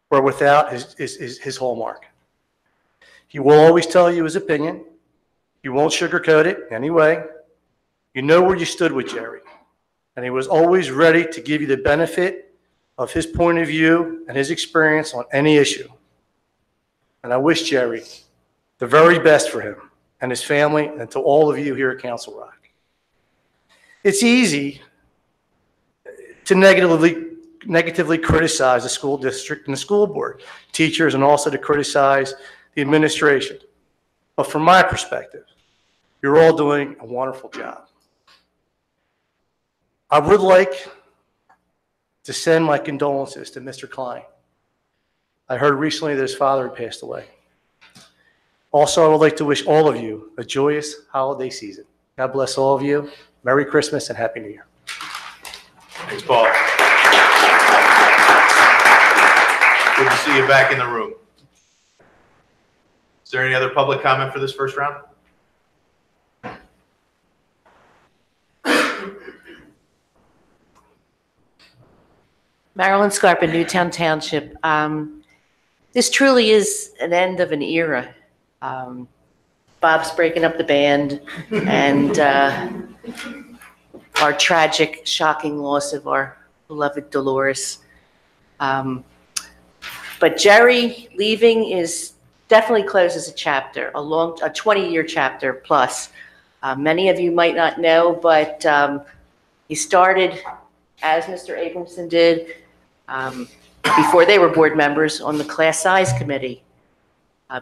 where without his hallmark. He will always tell you his opinion. He won't sugarcoat it in any way. You know where you stood with Jerry, and he was always ready to give you the benefit of his point of view and his experience on any issue. And I wish Jerry the very best for him and his family and to all of you here at Council Rock. It's easy to negatively criticize the school district and the school board, teachers, and also to criticize the administration. But from my perspective, you're all doing a wonderful job. I would like to send my condolences to Mr. Klein. I heard recently that his father had passed away. Also, I would like to wish all of you a joyous holiday season. God bless all of you. Merry Christmas and Happy New Year. Thanks, Paul. Good to see you back in the room. Is there any other public comment for this first round? Marilyn Scarpa, Newtown Township. This truly is an end of an era. Bob's breaking up the band, and our tragic, shocking loss of our beloved Dolores. But Jerry leaving is definitely closes a chapter, a 20-year chapter plus. Many of you might not know, but he started, as Mr. Abramson did, before they were board members, on the class size committee.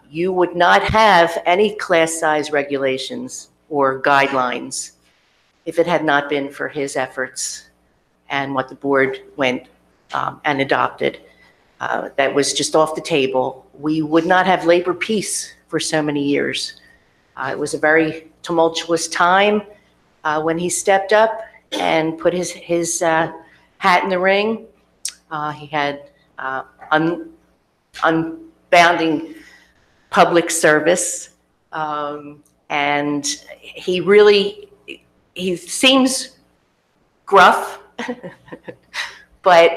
You would not have any class size regulations or guidelines if it had not been for his efforts and what the board went and adopted. That was just off the table. We would not have labor peace for so many years. It was a very tumultuous time when he stepped up and put his hat in the ring. He had unbounding public service, and he seems gruff, but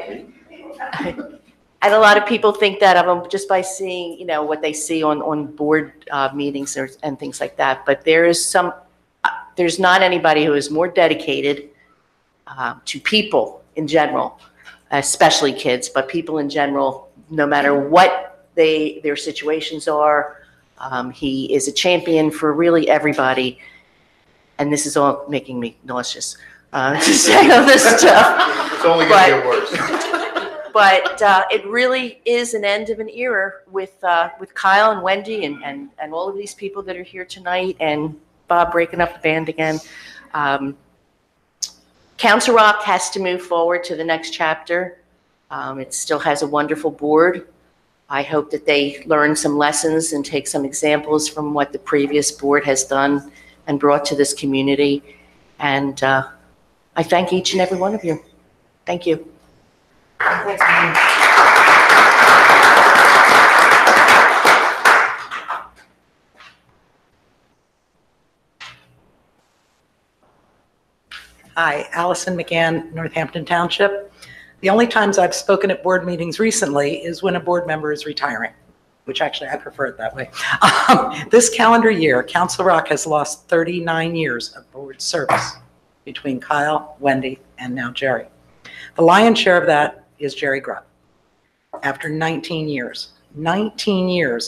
and a lot of people think that of him just by seeing, you know, what they see on board meetings and things like that. But there's not anybody who is more dedicated to people in general, especially kids, but people in general, no matter what their situations are. He is a champion for really everybody. And this is all making me nauseous to say all this stuff. It's only going to get worse. But it really is an end of an era with Kyle and Wendy and all of these people that are here tonight, and Bob breaking up the band again. Council Rock has to move forward to the next chapter. It still has a wonderful board. I hope that they learn some lessons and take some examples from what the previous board has done and brought to this community. And I thank each and every one of you. Thank you. Hi, Allison McGann, Northampton Township. The only times I've spoken at board meetings recently is when a board member is retiring, which actually I prefer it that way. This calendar year, Council Rock has lost 39 years of board service between Kyle, Wendy, and now Jerry. The lion's share of that is Jerry Grubb. After 19 years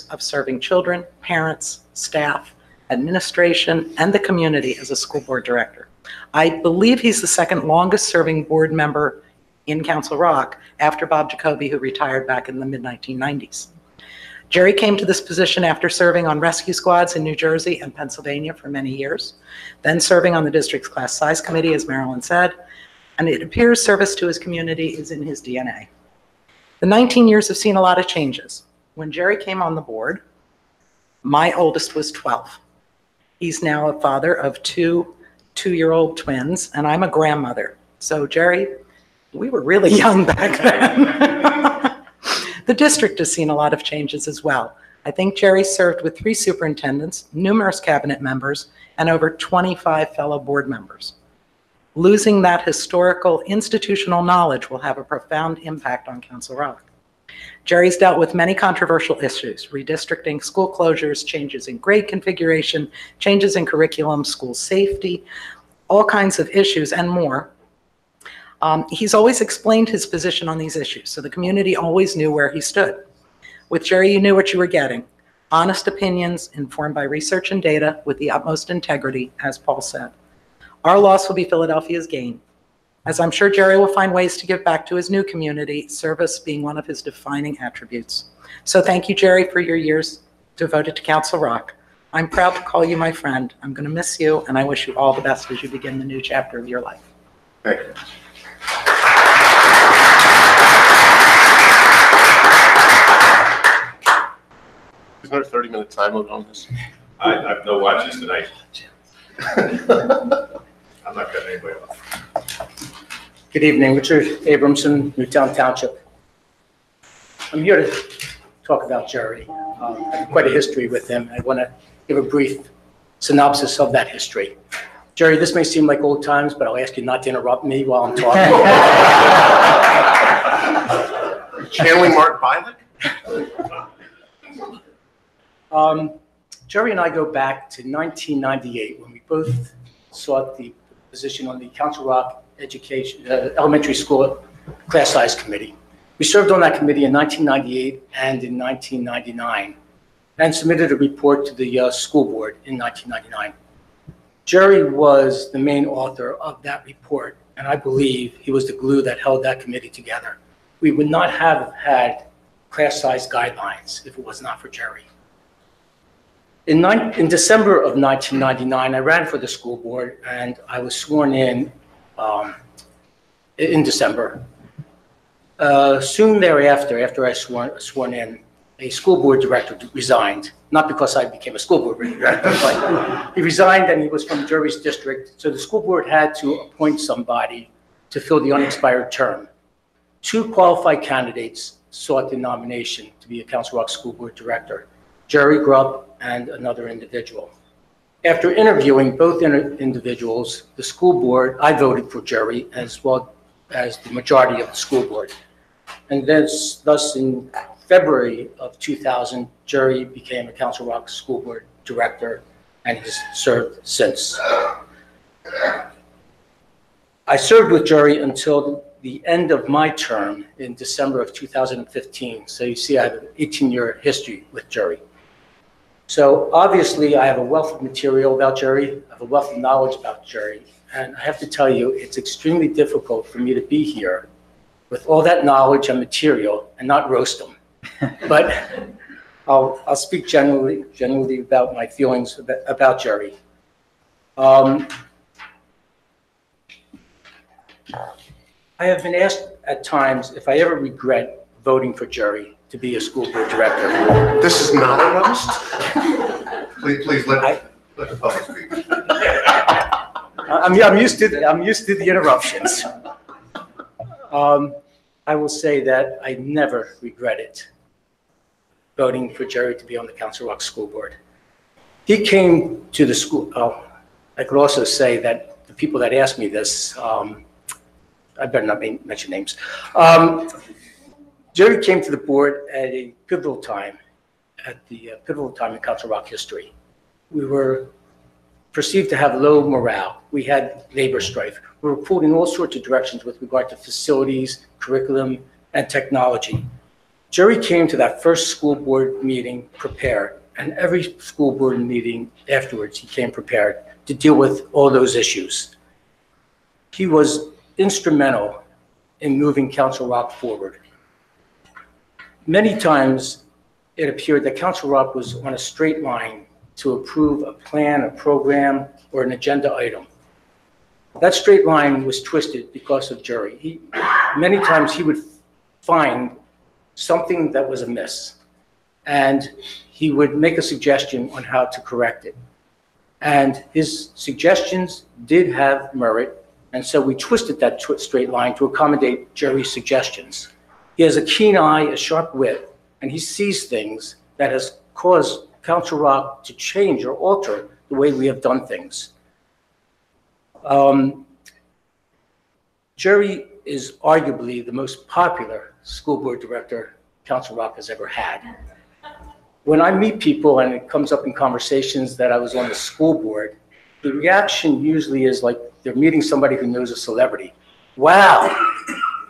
of serving children, parents, staff, administration, and the community as a school board director. I believe he's the second longest serving board member in Council Rock after Bob Jacoby, who retired back in the mid-1990s. Jerry came to this position after serving on rescue squads in New Jersey and Pennsylvania for many years, then serving on the district's class size committee, as Marilyn said, and it appears service to his community is in his DNA. The 19 years have seen a lot of changes. When Jerry came on the board, my oldest was 12. He's now a father of two-year-old twins, and I'm a grandmother. So Jerry, we were really young back then. The district has seen a lot of changes as well. I think Jerry served with 3 superintendents, numerous cabinet members, and over 25 fellow board members. Losing that historical institutional knowledge will have a profound impact on Council Rock. Jerry's dealt with many controversial issues: redistricting, school closures, changes in grade configuration, changes in curriculum, school safety, all kinds of issues and more. He's always explained his position on these issues, so the community always knew where he stood. With Jerry, you knew what you were getting: honest opinions informed by research and data with the utmost integrity, as Paul said. Our loss will be Philadelphia's gain, as I'm sure Jerry will find ways to give back to his new community, service being one of his defining attributes. So thank you, Jerry, for your years devoted to Council Rock. I'm proud to call you my friend. I'm going to miss you, and I wish you all the best as you begin the new chapter of your life. Thank you. Isn't there a 30-minute time limit on this? I have no watches tonight. I'm not cutting anybody off. Good evening, Richard Abramson, Newtown Township. I'm here to talk about Jerry. I have quite a history with him. I want to give a brief synopsis of that history. Jerry, this may seem like old times, but I'll ask you not to interrupt me while I'm talking. Channeling Mark Bialik? Jerry and I go back to 1998 when we both sought the position on the Council Rock Education Elementary School Class Size Committee. We served on that committee in 1998 and in 1999 and submitted a report to the school board in 1999. Jerry was the main author of that report, and I believe he was the glue that held that committee together. We would not have had class size guidelines if it was not for Jerry. In December of 1999, I ran for the school board, and I was sworn in December. Soon thereafter, after I sworn in, a school board director resigned, not because I became a school board director, but he resigned and he was from Jerry's district. So the school board had to appoint somebody to fill the unexpired term. 2 qualified candidates sought the nomination to be a Council Rock School Board director, Jerry Grubb and another individual. After interviewing both individuals, the school board, I voted for Jerry as well as the majority of the school board. And thus in February of 2000, Jerry became a Council Rock School Board director and has served since. I served with Jerry until the end of my term in December of 2015. So you see I have an 18-year history with Jerry. So obviously I have a wealth of material about Jerry, I have a wealth of knowledge about Jerry, and I have to tell you, it's extremely difficult for me to be here with all that knowledge and material and not roast them. But I'll speak generally about my feelings about Jerry. I have been asked at times if I ever regret voting for Jerry to be a school board director. This is not a roast. Please let the public speak. I'm used to the interruptions. I will say that I never regretted voting for Jerry to be on the Council Rock School Board. He came to the school. I could also say that the people that asked me this, I better not mention names. Jerry came to the board at a pivotal time, in Council Rock history. We were perceived to have low morale. We had labor strife. We were pulled in all sorts of directions with regard to facilities, curriculum, and technology. Jerry came to that first school board meeting prepared, and every school board meeting afterwards, he came prepared to deal with all those issues. He was instrumental in moving Council Rock forward. Many times it appeared that Council Rock was on a straight line to approve a plan, a program, or an agenda item. That straight line was twisted because of Jerry. Many times he would find something that was amiss, and he would make a suggestion on how to correct it. And his suggestions did have merit, and so we twisted that straight line to accommodate Jerry's suggestions. He has a keen eye, a sharp wit, and he sees things that has caused Council Rock to change or alter the way we have done things. Jerry is arguably the most popular school board director Council Rock has ever had. When I meet people and it comes up in conversations that I was on the school board, the reaction usually is like they're meeting somebody who knows a celebrity. Wow,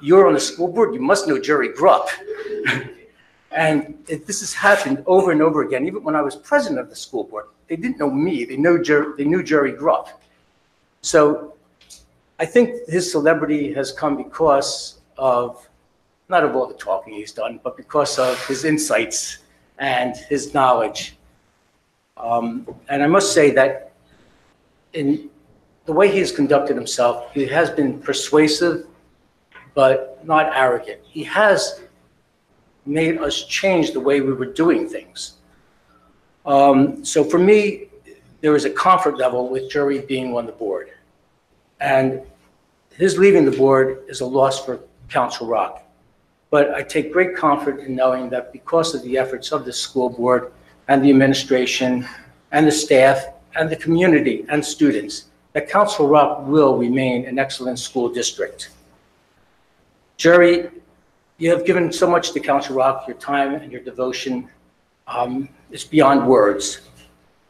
you're on the school board, you must know Jerry Grubb. And this has happened over and over again. Even when I was president of the school board, they didn't know me, they knew Jerry Grubb. So I think his celebrity has come because of, not of all the talking he's done, but because of his insights and his knowledge. And I must say that in the way he has conducted himself, he has been persuasive, but not arrogant. He has made us change the way we were doing things. So for me, there is a comfort level with Jerry being on the board. And his leaving the board is a loss for Council Rock. But I take great comfort in knowing that because of the efforts of the school board and the administration and the staff and the community and students, that Council Rock will remain an excellent school district. Jerry, you have given so much to Council Rock. Your time and your devotion is beyond words.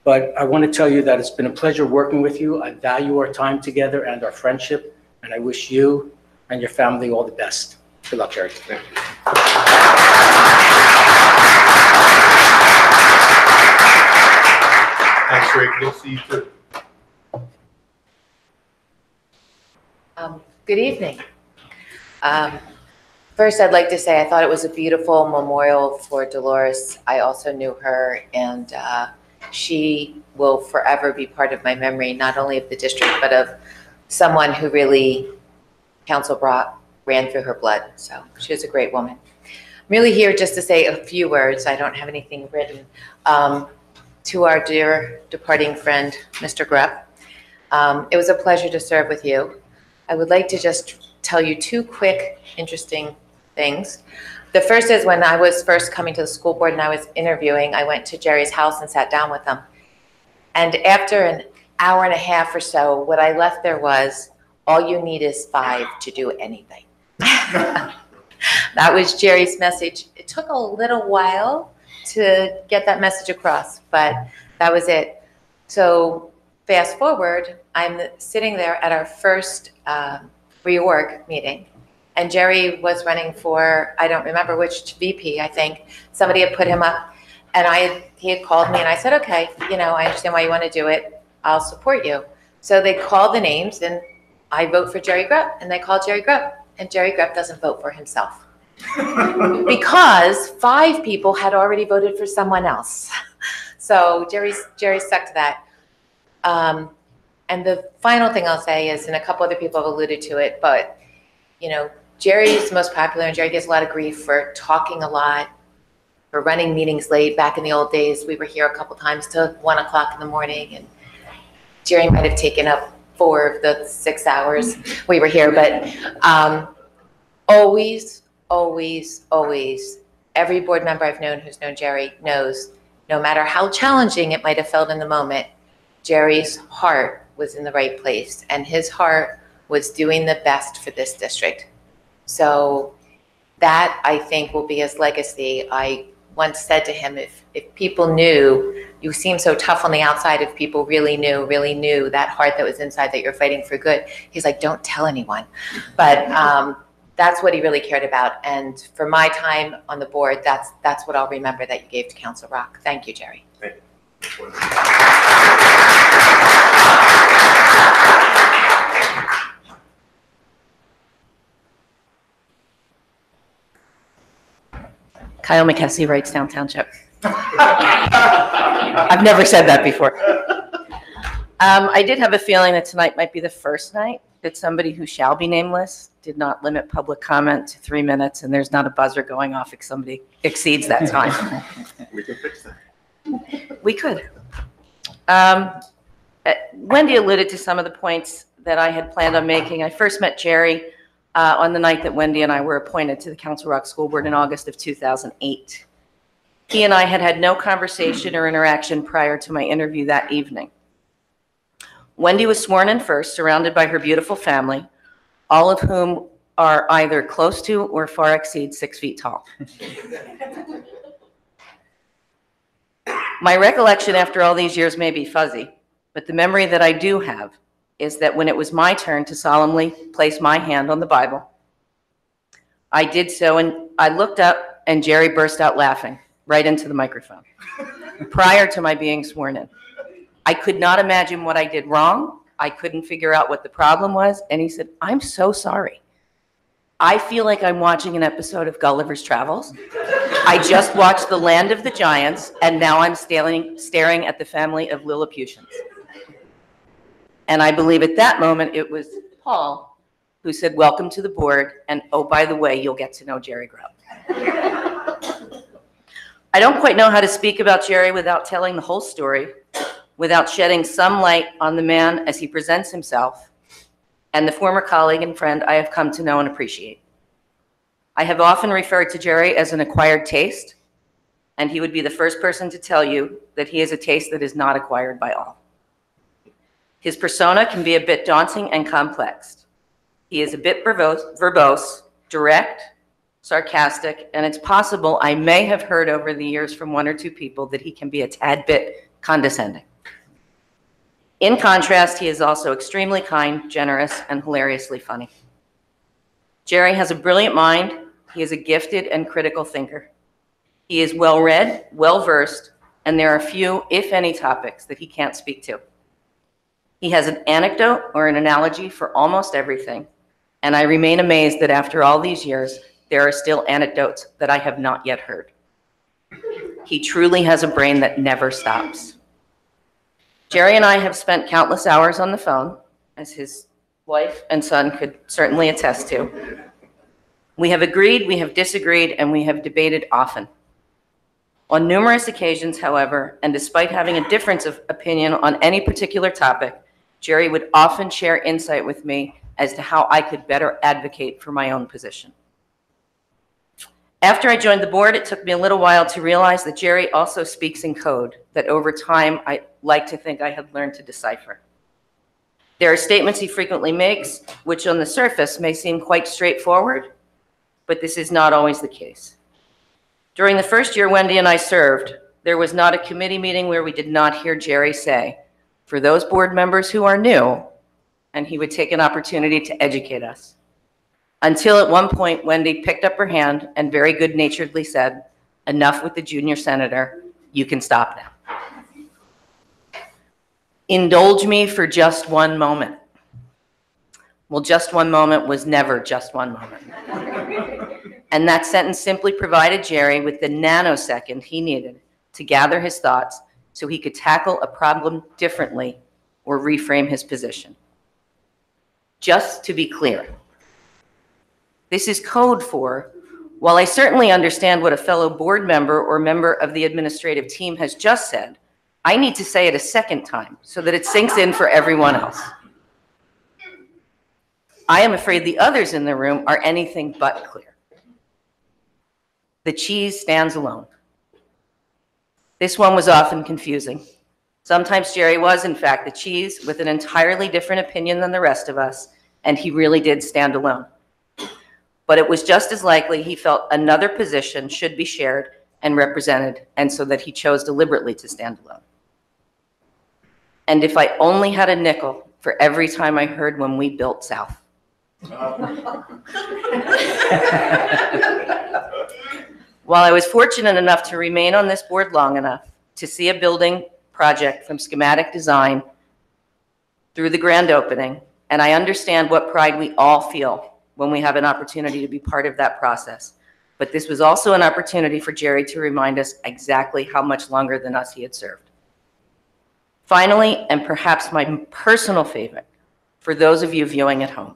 But I want to tell you that it's been a pleasure working with you. I value our time together and our friendship, and I wish you and your family all the best. Good luck, Jerry. Thank you. Thanks, Rick. We'll see you too. Good evening. First, I'd like to say I thought it was a beautiful memorial for Dolores. I also knew her, and she will forever be part of my memory, not only of the district, but of someone who really Council Brock ran through her blood. So she was a great woman. I'm really here just to say a few words. I don't have anything written. To our dear departing friend, Mr. Grupp, it was a pleasure to serve with you. I would like to just tell you two quick, interesting things. The first is when I was first coming to the school board and I was interviewing, I went to Jerry's house and sat down with him. And after an hour and a half or so, what I left there was, all you need is 5 to do anything. That was Jerry's message. It took a little while to get that message across, but that was it. So fast forward, I'm sitting there at our first reorg meeting, and Jerry was running for, I don't remember which VP, I think. Somebody had put him up, and he had called me, and I said, okay, you know, I understand why you want to do it. I'll support you. So they called the names, and I vote for Jerry Grupp, and they called Jerry Grupp, and Jerry Grupp doesn't vote for himself. Because 5 people had already voted for someone else. So Jerry stuck to that. And the final thing I'll say is, and a couple other people have alluded to it, but, you know, Jerry's most popular, and Jerry gets a lot of grief for talking a lot, for running meetings late. Back in the old days, we were here a couple times till 1 o'clock in the morning, and Jerry might have taken up 4 of the 6 hours we were here, but always, always, always, every board member I've known who's known Jerry knows, no matter how challenging it might have felt in the moment, Jerry's heart was in the right place, and his heart was doing the best for this district. So that, I think, will be his legacy. I once said to him, if people knew, you seem so tough on the outside, if people really knew that heart that was inside, that you're fighting for good. He's like, don't tell anyone. But that's what he really cared about. And for my time on the board, that's what I'll remember that you gave to Council Rock. Thank you, Jerry. Thank you. Kyle McKessie, Wrightstown Township. I've never said that before. I did have a feeling that tonight might be the first night that somebody who shall be nameless did not limit public comment to 3 minutes, and there's not a buzzer going off if somebody exceeds that time. We can fix that. We could. Wendy alluded to some of the points that I had planned on making. I first met Jerry on the night that Wendy and I were appointed to the Council Rock School Board in August of 2008. He and I had had no conversation or interaction prior to my interview that evening. Wendy was sworn in first, surrounded by her beautiful family, all of whom are either close to or far exceed 6 feet tall. My recollection after all these years may be fuzzy, but the memory that I do have is that when it was my turn to solemnly place my hand on the Bible, I did so, and I looked up, and Jerry burst out laughing right into the microphone prior to my being sworn in. I could not imagine what I did wrong. I couldn't figure out what the problem was, and he said, "I'm so sorry." I feel like I'm watching an episode of Gulliver's Travels. I just watched The Land of the Giants, and now I'm staring at the family of Lilliputians. And I believe at that moment it was Paul who said, "Welcome to the board, and oh, by the way, you'll get to know Jerry Grubb." I don't quite know how to speak about Jerry without telling the whole story, without shedding some light on the man as he presents himself, and the former colleague and friend I have come to know and appreciate. I have often referred to Jerry as an acquired taste, and he would be the first person to tell you that he is a taste that is not acquired by all. His persona can be a bit daunting and complex. He is a bit verbose, direct, sarcastic, and it's possible I may have heard over the years from one or two people that he can be a tad bit condescending. In contrast, he is also extremely kind, generous, and hilariously funny. Jerry has a brilliant mind. He is a gifted and critical thinker. He is well-read, well-versed, and there are few, if any, topics that he can't speak to. He has an anecdote or an analogy for almost everything, and I remain amazed that after all these years, there are still anecdotes that I have not yet heard. He truly has a brain that never stops. Jerry and I have spent countless hours on the phone, as his wife and son could certainly attest to. We have agreed, we have disagreed, and we have debated often. On numerous occasions, however, and despite having a difference of opinion on any particular topic, Jerry would often share insight with me as to how I could better advocate for my own position. After I joined the board, it took me a little while to realize that Jerry also speaks in code that over time I like to think I had learned to decipher. There are statements he frequently makes, which on the surface may seem quite straightforward, but this is not always the case. During the first year Wendy and I served, there was not a committee meeting where we did not hear Jerry say, for those board members who are new, and he would take an opportunity to educate us. Until at one point, Wendy picked up her hand and very good-naturedly said, "Enough with the junior senator, you can stop now." Indulge me for just one moment. Well, just one moment was never just one moment. And that sentence simply provided Jerry with the nanosecond he needed to gather his thoughts so he could tackle a problem differently or reframe his position. Just to be clear, this is code for, while I certainly understand what a fellow board member or member of the administrative team has just said, I need to say it a second time so that it sinks in for everyone else. I am afraid the others in the room are anything but clear. The cheese stands alone. This one was often confusing. Sometimes Jerry was, in fact, the cheese with an entirely different opinion than the rest of us, and he really did stand alone. But it was just as likely he felt another position should be shared and represented, and so that he chose deliberately to stand alone. And if I only had a nickel for every time I heard when we built South. While I was fortunate enough to remain on this board long enough to see a building project from schematic design through the grand opening, and I understand what pride we all feel when we have an opportunity to be part of that process. But this was also an opportunity for Jerry to remind us exactly how much longer than us he had served. Finally, and perhaps my personal favorite, for those of you viewing at home.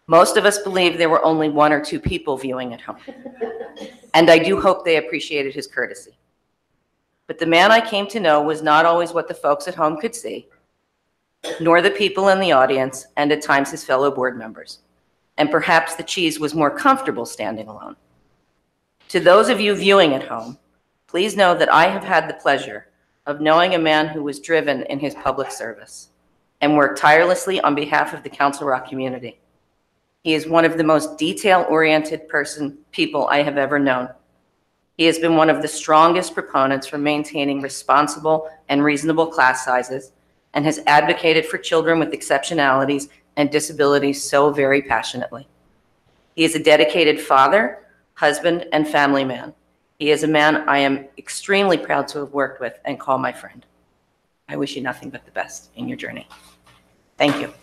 Most of us believe there were only one or two people viewing at home. And I do hope they appreciated his courtesy. But the man I came to know was not always what the folks at home could see, nor the people in the audience, and at times his fellow board members. And perhaps the cheese was more comfortable standing alone. To those of you viewing at home, please know that I have had the pleasure of knowing a man who was driven in his public service and worked tirelessly on behalf of the Council Rock community. He is one of the most detail-oriented people I have ever known. He has been one of the strongest proponents for maintaining responsible and reasonable class sizes and has advocated for children with exceptionalities and disabilities so very passionately. He is a dedicated father, husband, and family man. He is a man I am extremely proud to have worked with and call my friend. I wish you nothing but the best in your journey. Thank you.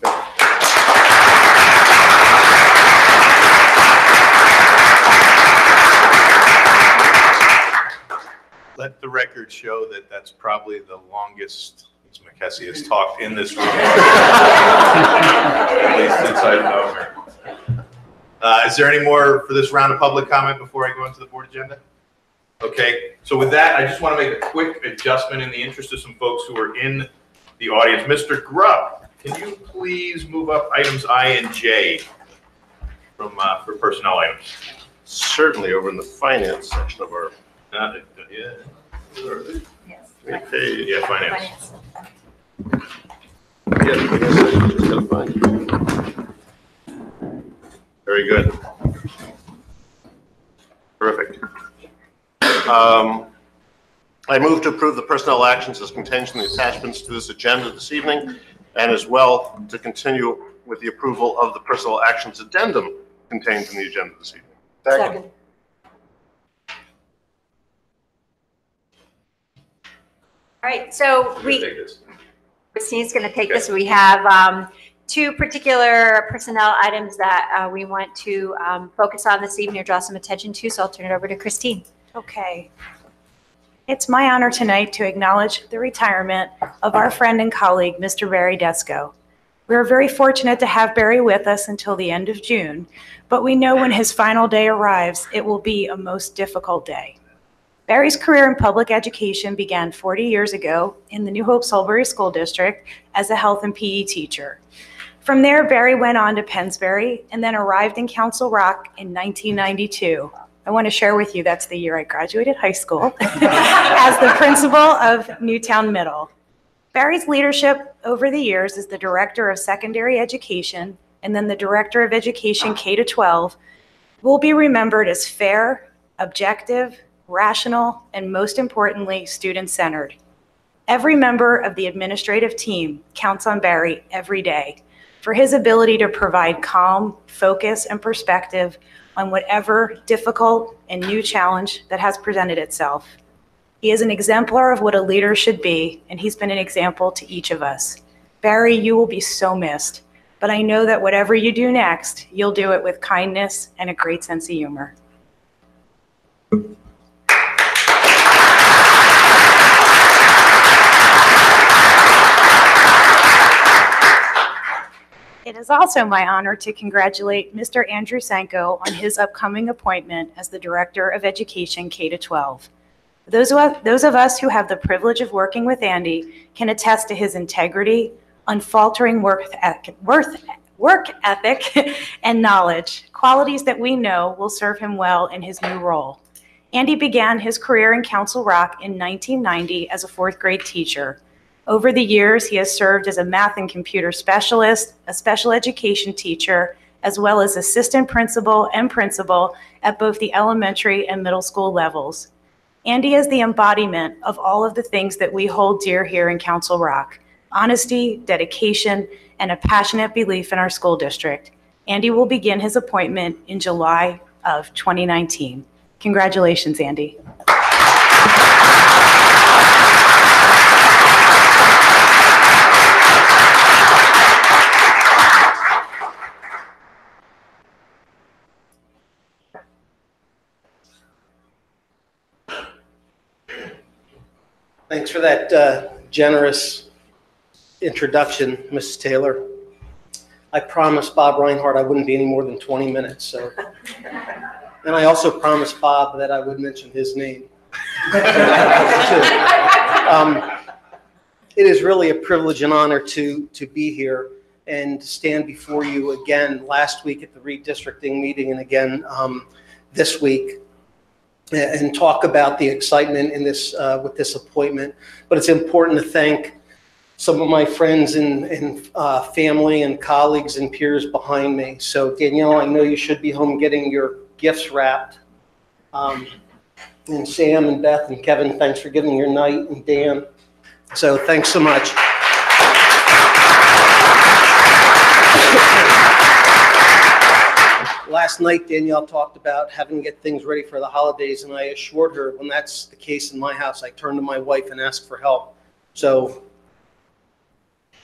Let the record show that that's probably the longest Ms. McKessie has talked in this room. At least since I've known her. Is there any more for this round of public comment before I go into the board agenda? Okay, so with that, I just want to make a quick adjustment in the interest of some folks who are in the audience. Mr. Grubb, can you please move up items I and J for personnel items? Certainly, over in the finance section of our. Yeah. Yes. Yeah, finance. Very good. Perfect. I move to approve the personnel actions as contained in the attachments to this agenda this evening, and as well to continue with the approval of the personnel actions addendum contained in the agenda this evening. Second. All right, so Christine's going to take this. We have two particular personnel items that we want to focus on this evening or draw some attention to, so I'll turn it over to Christine. Okay. It's my honor tonight to acknowledge the retirement of our friend and colleague, Mr. Barry Desko. We are very fortunate to have Barry with us until the end of June, but we know when his final day arrives, it will be a most difficult day. Barry's career in public education began 40 years ago in the New Hope Salisbury School District as a health and PE teacher. From there, Barry went on to Pennsbury and then arrived in Council Rock in 1992. I want to share with you that's the year I graduated high school as the principal of Newtown Middle. Barry's leadership over the years as the director of secondary education and then the director of education K-12 will be remembered as fair, objective, rational, and most importantly, student-centered. Every member of the administrative team counts on Barry every day for his ability to provide calm, focus, and perspective on whatever difficult and new challenge that has presented itself. He is an exemplar of what a leader should be, and he's been an example to each of us. Barry, you will be so missed, but I know that whatever you do next, you'll do it with kindness and a great sense of humor. It is also my honor to congratulate Mr. Andrew Sanko on his upcoming appointment as the Director of Education K-12. Those of us who have the privilege of working with Andy can attest to his integrity, unfaltering work ethic, and knowledge, qualities that we know will serve him well in his new role. Andy began his career in Council Rock in 1990 as a fourth grade teacher. Over the years, he has served as a math and computer specialist, a special education teacher, as well as assistant principal and principal at both the elementary and middle school levels. Andy is the embodiment of all of the things that we hold dear here in Council Rock: honesty, dedication, and a passionate belief in our school district. Andy will begin his appointment in July of 2019. Congratulations, Andy. Thanks for that generous introduction, Mrs. Taylor. I promised Bob Reinhardt I wouldn't be any more than 20 minutes, so. And I also promised Bob that I would mention his name. It is really a privilege and honor to be here and stand before you again last week at the redistricting meeting and again this week, and talk about the excitement in this with this appointment. But it's important to thank some of my friends and family and colleagues and peers behind me. So Danielle, I know you should be home getting your gifts wrapped. And Sam and Beth and Kevin, thanks for giving your night, and Dan. So thanks so much. Last night, Danielle talked about having to get things ready for the holidays, and I assured her when that's the case in my house, I turn to my wife and ask for help. So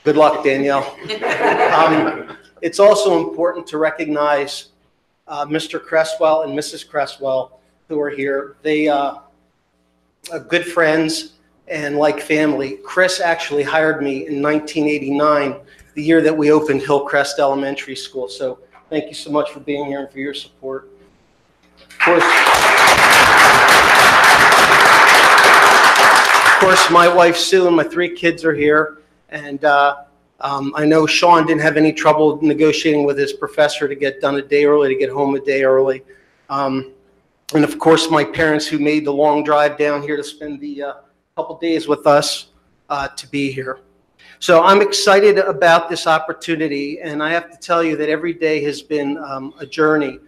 good luck, Danielle. It's also important to recognize Mr. Cresswell and Mrs. Cresswell, who are here. They good friends and like family. Chris actually hired me in 1989, the year that we opened Hillcrest Elementary School. So thank you so much for being here and for your support. Of course, my wife Sue and my 3 kids are here. And I know Sean didn't have any trouble negotiating with his professor to get done a day early, to get home a day early. And of course, my parents who made the long drive down here to spend the couple days with us to be here. So I'm excited about this opportunity, and I have to tell you that every day has been a journey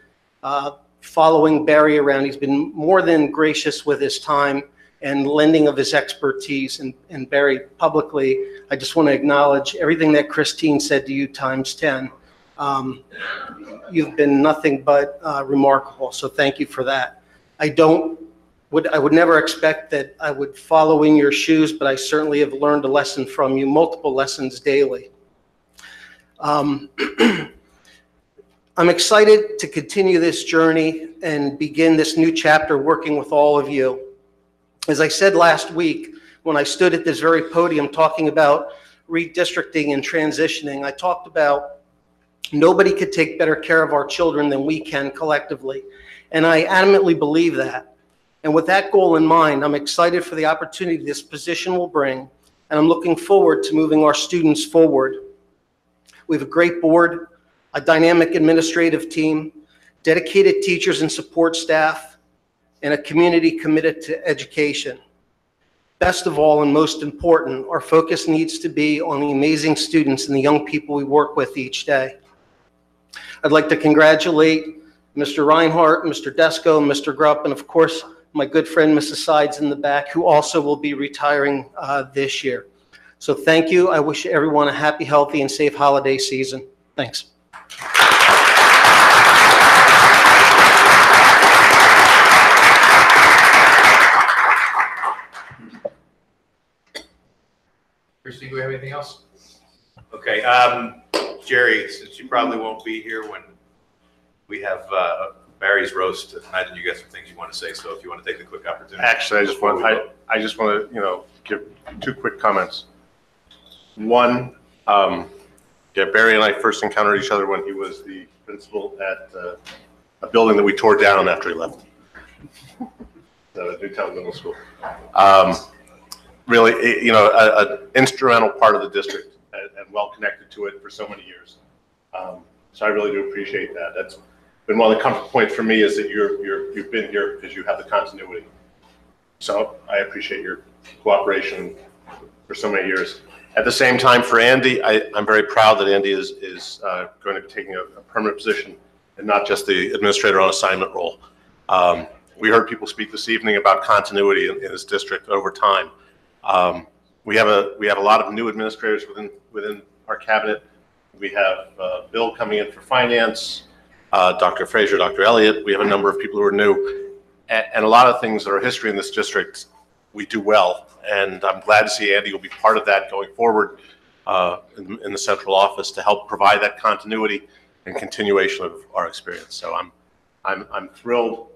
following Barry around. He's been more than gracious with his time and lending of his expertise. And Barry, publicly, I just want to acknowledge everything that Christine said to you times 10. You've been nothing but remarkable, so thank you for that. I would never expect that I would follow in your shoes, but I certainly have learned a lesson from you, multiple lessons daily. I'm excited to continue this journey and begin this new chapter working with all of you. As I said last week, when I stood at this very podium talking about redistricting and transitioning, I talked about nobody could take better care of our children than we can collectively. And I adamantly believe that. And with that goal in mind, I'm excited for the opportunity this position will bring, and I'm looking forward to moving our students forward. We have a great board, a dynamic administrative team, dedicated teachers and support staff, and a community committed to education. Best of all, and most important, our focus needs to be on the amazing students and the young people we work with each day. I'd like to congratulate Mr. Reinhardt, Mr. Desko, Mr. Grupp, and of course, my good friend, Mrs. Sides in the back, who also will be retiring this year. So thank you. I wish everyone a happy, healthy, and safe holiday season. Thanks. Christine, do we have anything else? Okay, Jerry, since you probably won't be here when we have Barry's roast, I imagine you got some things you want to say, so if you want to take the quick opportunity. Actually, I just want to, give 2 quick comments. One, Barry and I first encountered each other when he was the principal at a building that we tore down after he left. The Newtown Middle School. Really, an instrumental part of the district and well connected to it for so many years. So I really do appreciate that. That's been one of the comfort points for me, is that you've been here because you have the continuity. So I appreciate your cooperation for so many years. At the same time, for Andy, I'm very proud that Andy is going to be taking a permanent position and not just the administrator on assignment role. We heard people speak this evening about continuity in this district over time. We have a lot of new administrators within our cabinet. We have Bill coming in for finance, Dr. Frazier, Dr. Elliott. We have a number of people who are new, and a lot of things that are history in this district we do well. And I'm glad to see Andy will be part of that going forward in the central office to help provide that continuity and continuation of our experience. So I'm thrilled.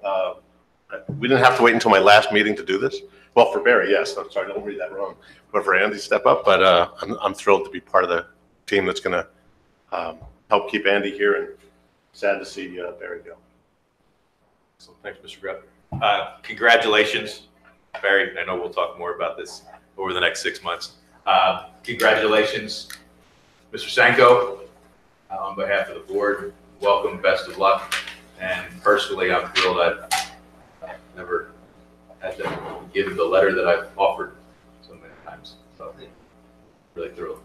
We didn't have to wait until my last meeting to do this. Well, for Barry, yes. I'm sorry, don't read that wrong. But for Andy, step up. But I'm thrilled to be part of the team that's going to help keep Andy here, and sad to see Barry go. So thanks, Mr. Grupp. Congratulations, Barry. I know we'll talk more about this over the next 6 months. Congratulations, Mr. Sanko. On behalf of the board, welcome, best of luck. And personally, I'm thrilled I've never had to give the letter that I've offered so many times. So really thrilled.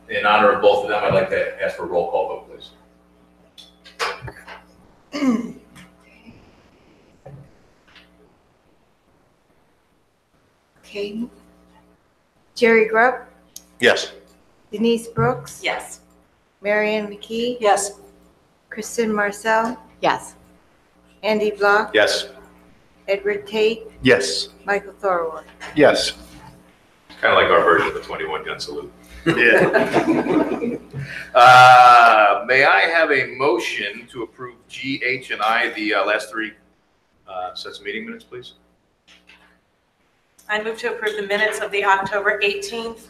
In honor of both of them, I'd like to ask for a roll call vote, please. Okay. Jerry Grupp, Yes. Denise Brooks. Yes. Marianne McKee. Yes. Kristen Marcel, Yes. Andy Block, Yes. Edward Tate, Yes. Michael Thorwald. Yes. It's kind of like our version of the 21 gun salute. Yeah. May I have a motion to approve G, H, and I, the last 3 sets of meeting minutes, please? I move to approve the minutes of the October 18th,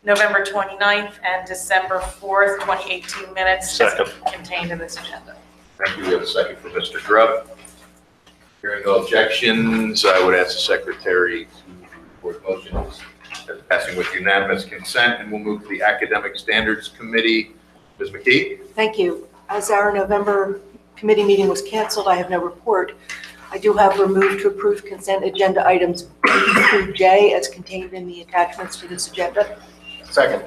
November 29th, and December 4th, 2018 minutes as Second. contained in this agenda. Thank you. We have a second from Mr. Grubb. Hearing no objections, I would ask the secretary to report motions as passing with unanimous consent, and we'll move to the Academic Standards Committee. Ms. McKee? Thank you. As our November committee meeting was canceled, I have no report. I do have removed to approve consent agenda items B through J as contained in the attachments to this agenda. Second.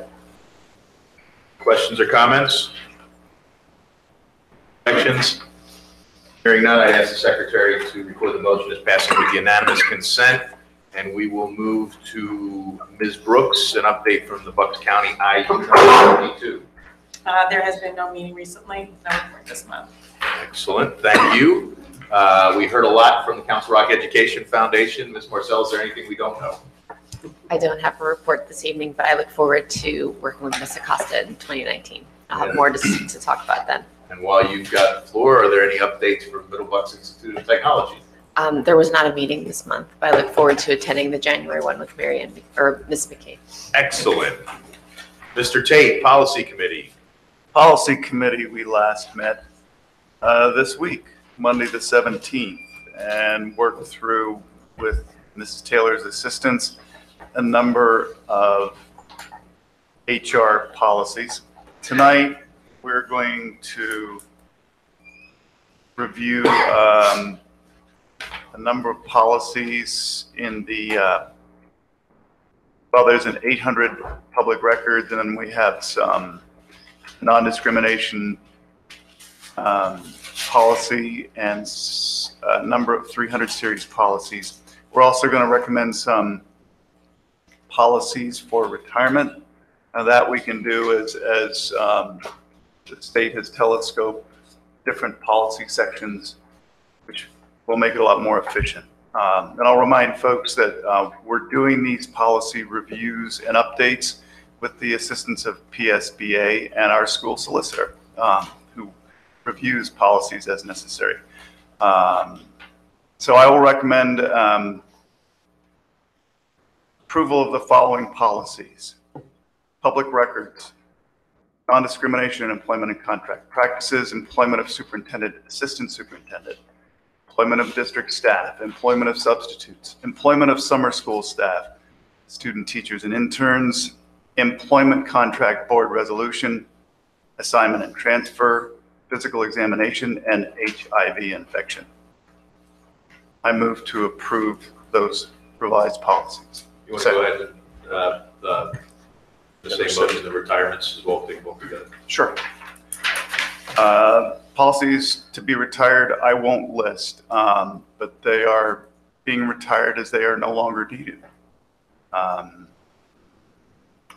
Questions or comments? Objections? Hearing none, I ask the secretary to record the motion as passing with unanimous consent, and we will move to Ms. Brooks, an update from the Bucks County IU 2022. There has been no meeting recently, no report this month. Excellent, thank you. We heard a lot from the Council Rock Education Foundation. Ms. Marcel, is there anything we don't know? I don't have a report this evening, but I look forward to working with Ms. Acosta in 2019. I'll have more to talk about then. And while you've got the floor, are there any updates from Middle Bucks Institute of Technology? There was not a meeting this month, but I look forward to attending the January one with Marianne or Ms. McKay. Excellent. Mr. Tate, Policy Committee. Policy Committee, we last met this week, Monday the 17th, and worked through with Mrs. Taylor's assistance a number of HR policies. Tonight, we're going to review a number of policies in the, well, there's an 800 public records, and then we have some non-discrimination policy and a number of 300 series policies. We're also going to recommend some policies for retirement. Now that we can do as the state has telescoped different policy sections, which will make it a lot more efficient. And I'll remind folks that we're doing these policy reviews and updates with the assistance of PSBA and our school solicitor, who reviews policies as necessary. So I will recommend approval of the following policies. Public records, non-discrimination in employment and contract practices, employment of superintendent, assistant superintendent, employment of district staff, employment of substitutes, employment of summer school staff, student teachers and interns, employment contract board resolution, assignment and transfer, physical examination, and HIV infection. I move to approve those revised policies. You want to go ahead and the same motion, the retirements as well, take both together? Sure. Policies to be retired, I won't list, but they are being retired as they are no longer needed. I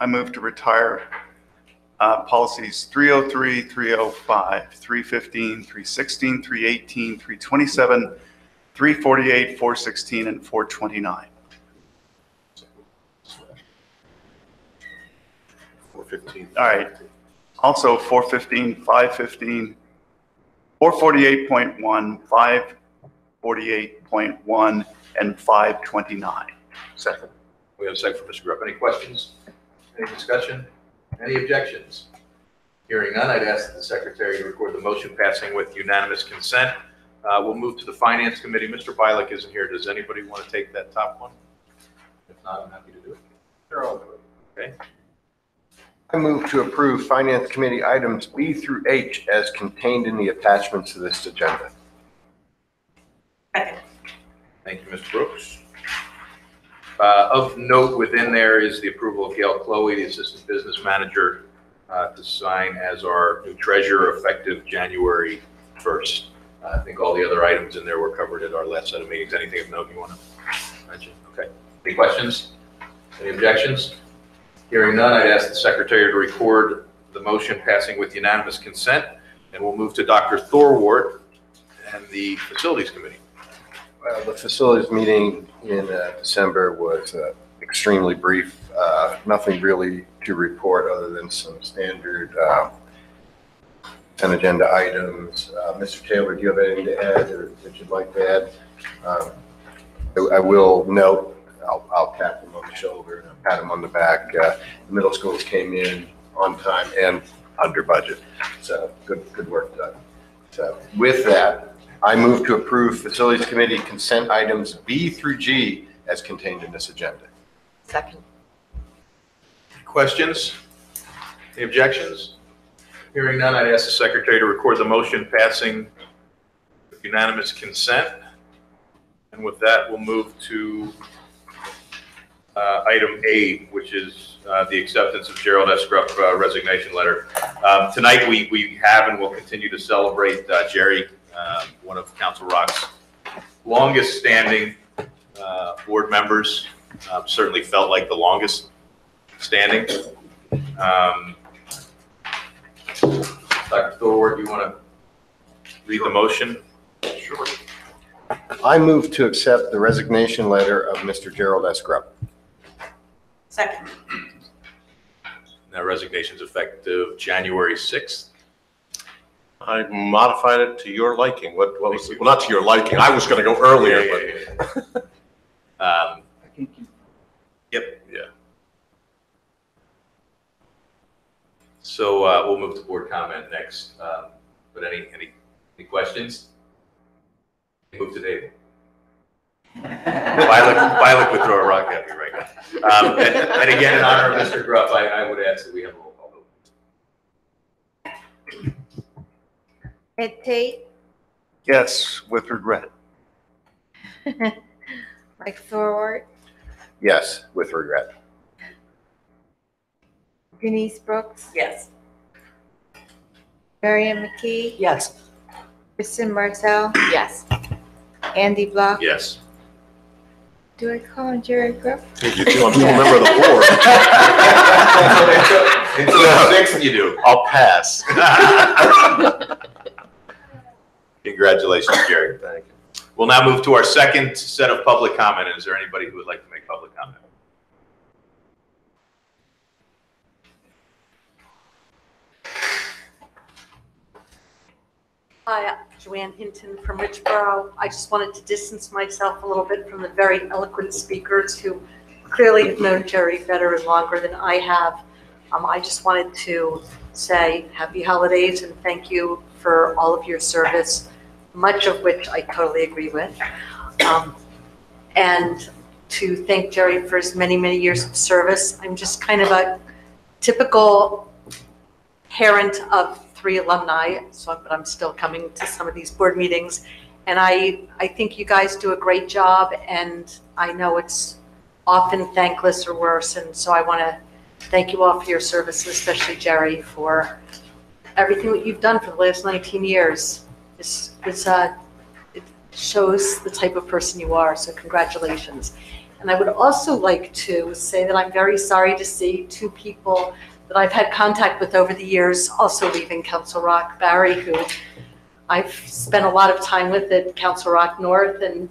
move to retire policies 303, 305, 315, 316, 318, 327, 348, 416, and 429. 415. All right. Also 415, 515, 448.1, 548.1, and 529. Second. We have a second from Mr. Grubb. Any questions? Any discussion? Any objections? Hearing none, I'd ask the secretary to record the motion passing with unanimous consent. We'll move to the Finance Committee. Mr. Bialik isn't here. Does anybody want to take that top one? If not, I'm happy to do it. Sure, I'll do it. Okay. I move to approve Finance Committee items B through H as contained in the attachments to this agenda. Thank you, Mr. Brooks. Of note within there is the approval of Gail Chloe, the Assistant Business Manager, to sign as our new treasurer effective January 1st. I think all the other items in there were covered at our last set of meetings. Anything of note you want to mention? Okay. Any questions? Any objections? Hearing none, I'd ask the secretary to record the motion passing with unanimous consent, and we'll move to Dr. Thorwart and the Facilities Committee. Well, the facilities meeting in December was extremely brief. Nothing really to report other than some standard agenda items. Mr. Taylor, do you have anything to add or that you'd like to add? I will note I'll tap them on the shoulder and I'll pat them on the back. The middle schools came in on time and under budget. So good work done. So with that, I move to approve Facilities Committee consent items B through G as contained in this agenda. Second. Questions? Any objections? Hearing none, I'd ask the secretary to record the motion passing with unanimous consent. And with that, we'll move to item A, which is the acceptance of Gerald S. Grupp resignation letter. Tonight, we have and will continue to celebrate Jerry, one of Council Rock's longest standing board members, certainly felt like the longest standing. Dr. Thorward, do you want to read the motion? Sure. I move to accept the resignation letter of Mr. Gerald S. Grupp. Second. That resignation is effective January 6th. I modified it to your liking. What was it? Well, not to your liking. I was going to go earlier, but. Yep. Yeah. So we'll move to board comment next. But any questions? Move to David. Violet would throw a rock at me right now. And again, in honor of Mr. Grupp, I would ask that we have a roll call vote. Ed Tate, Yes, with regret. Mike Thorwart, Yes, with regret. Denise Brooks, Yes. Marion McKee, Yes. Kristen Marcel, Yes. Andy Block. Yes. Do I call him Jerry Grupp? You do. I'm still a member of the board. Until the 6th, you do. I'll pass. Congratulations, Jerry. Thank you. We'll now move to our second set of public comment. Is there anybody who would like to make public comment? Hi, Joanne Hinton from Richboro. I just wanted to distance myself a little bit from the very eloquent speakers who clearly have known Jerry better and longer than I have. I just wanted to say happy holidays and thank you for all of your service, much of which I totally agree with. And to thank Jerry for his many, many years of service. I'm just kind of a typical parent of 3 alumni, but I'm still coming to some of these board meetings. And I think you guys do a great job, and I know it's often thankless or worse. And so I want to thank you all for your service, especially Jerry, for everything that you've done for the last 19 years. It shows the type of person you are, so congratulations. And I would also like to say that I'm very sorry to see 2 people that I've had contact with over the years also leaving Council Rock. Barry, who I've spent a lot of time with at Council Rock North, and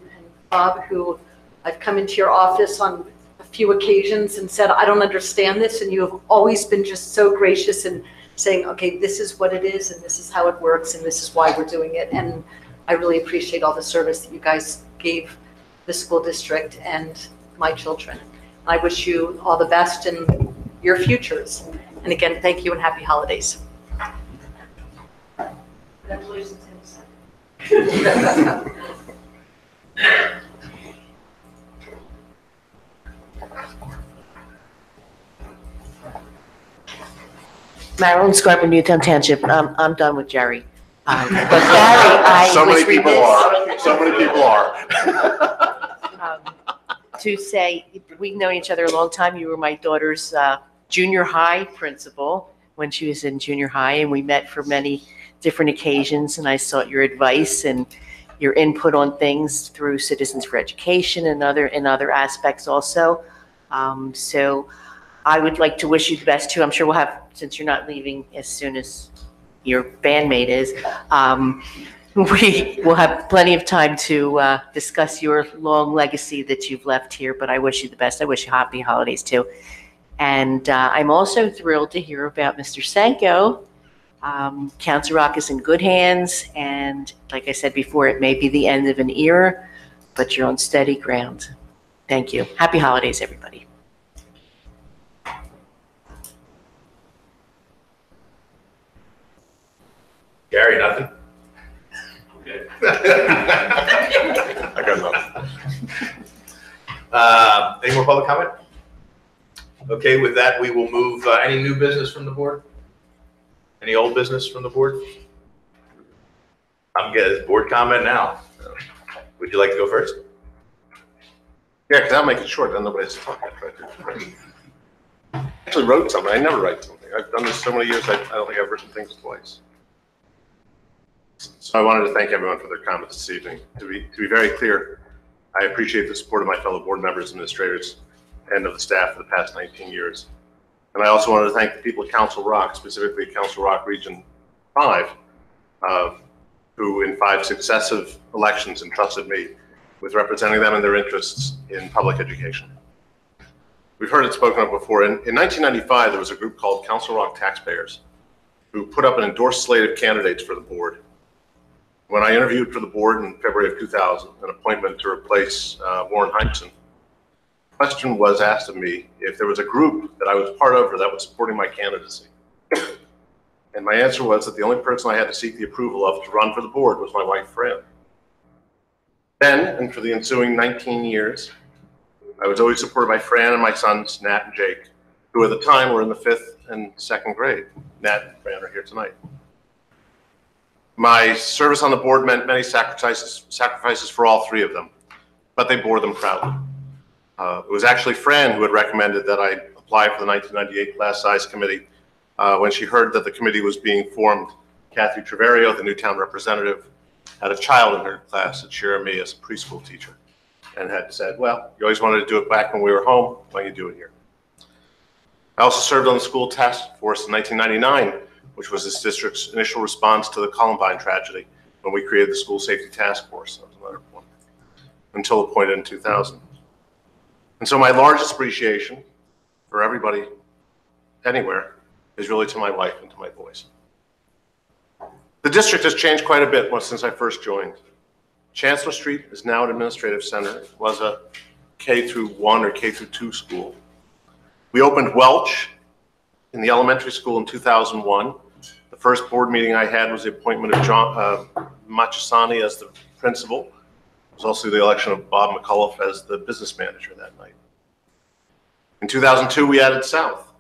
Bob, who I've come into your office on a few occasions and said, I don't understand this, and you have always been just so gracious in saying, okay, this is what it is, and this is how it works, and this is why we're doing it. And I really appreciate all the service that you guys gave the school district and my children. I wish you all the best in your futures. And again, thank you and happy holidays. Congratulations. Marilyn Scarpa, Newtown Township. I'm done with Jerry. But Barry, I So many was people remiss- are. So many people are. To say, we've known each other a long time. You were my daughter's junior high principal when she was in junior high, and we met for many different occasions, and I sought your advice and your input on things through Citizens for Education and other aspects also. So I would like to wish you the best too. I'm sure we'll have, since you're not leaving as soon as your bandmate is, we will have plenty of time to discuss your long legacy that you've left here, but I wish you the best. I wish you happy holidays too. And I'm also thrilled to hear about Mr. Sanko. Council Rock is in good hands, and like I said before, it may be the end of an era, but you're on steady ground. Thank you. Happy holidays, everybody. Gary, nothing? Okay. I got nothing. Any more public comment? Okay, with that, we will move, any new business from the board? Any old business from the board? I'm getting board comment now. Would you like to go first? Yeah, because I'll make it short, then nobody's talking. I actually wrote something. I never write something. I've done this so many years, I don't think I've written things twice. So I wanted to thank everyone for their comments this evening. To be very clear, I appreciate the support of my fellow board members, administrators, and of the staff for the past 19 years. And I also wanted to thank the people at Council Rock, specifically Council Rock Region 5, who in 5 successive elections entrusted me with representing them and their interests in public education. We've heard it spoken of before. In 1995, there was a group called Council Rock Taxpayers who put up an endorsed slate of candidates for the board. When I interviewed for the board in February of 2000, an appointment to replace Warren Heinsohn, the question was asked of me if there was a group that I was part of or that was supporting my candidacy. And my answer was that the only person I had to seek the approval of to run for the board was my wife, Fran. Then, and for the ensuing 19 years, I was always supported by Fran and my sons, Nat and Jake, who at the time were in the 5th and 2nd grade. Nat and Fran are here tonight. My service on the board meant many sacrifices for all 3 of them, but they bore them proudly. It was actually Fran who had recommended that I apply for the 1998 class size committee. When she heard that the committee was being formed, Kathy Treverio, the Newtown representative, had a child in her class that shared me as a preschool teacher and had said, well, you always wanted to do it back when we were home, why don't you do it here? I also served on the school task force in 1999, which was this district's initial response to the Columbine tragedy when we created the school safety task force. That was another one, until appointed in 2000. And so my largest appreciation for everybody anywhere is really to my wife and to my boys. The district has changed quite a bit since I first joined. Chancellor Street is now an administrative center. It was a K-1 or K-2 school. We opened Welch in the elementary school in 2001. The first board meeting I had was the appointment of John Machasani as the principal. It was also the election of Bob McCullough as the business manager that night. In 2002, we added South.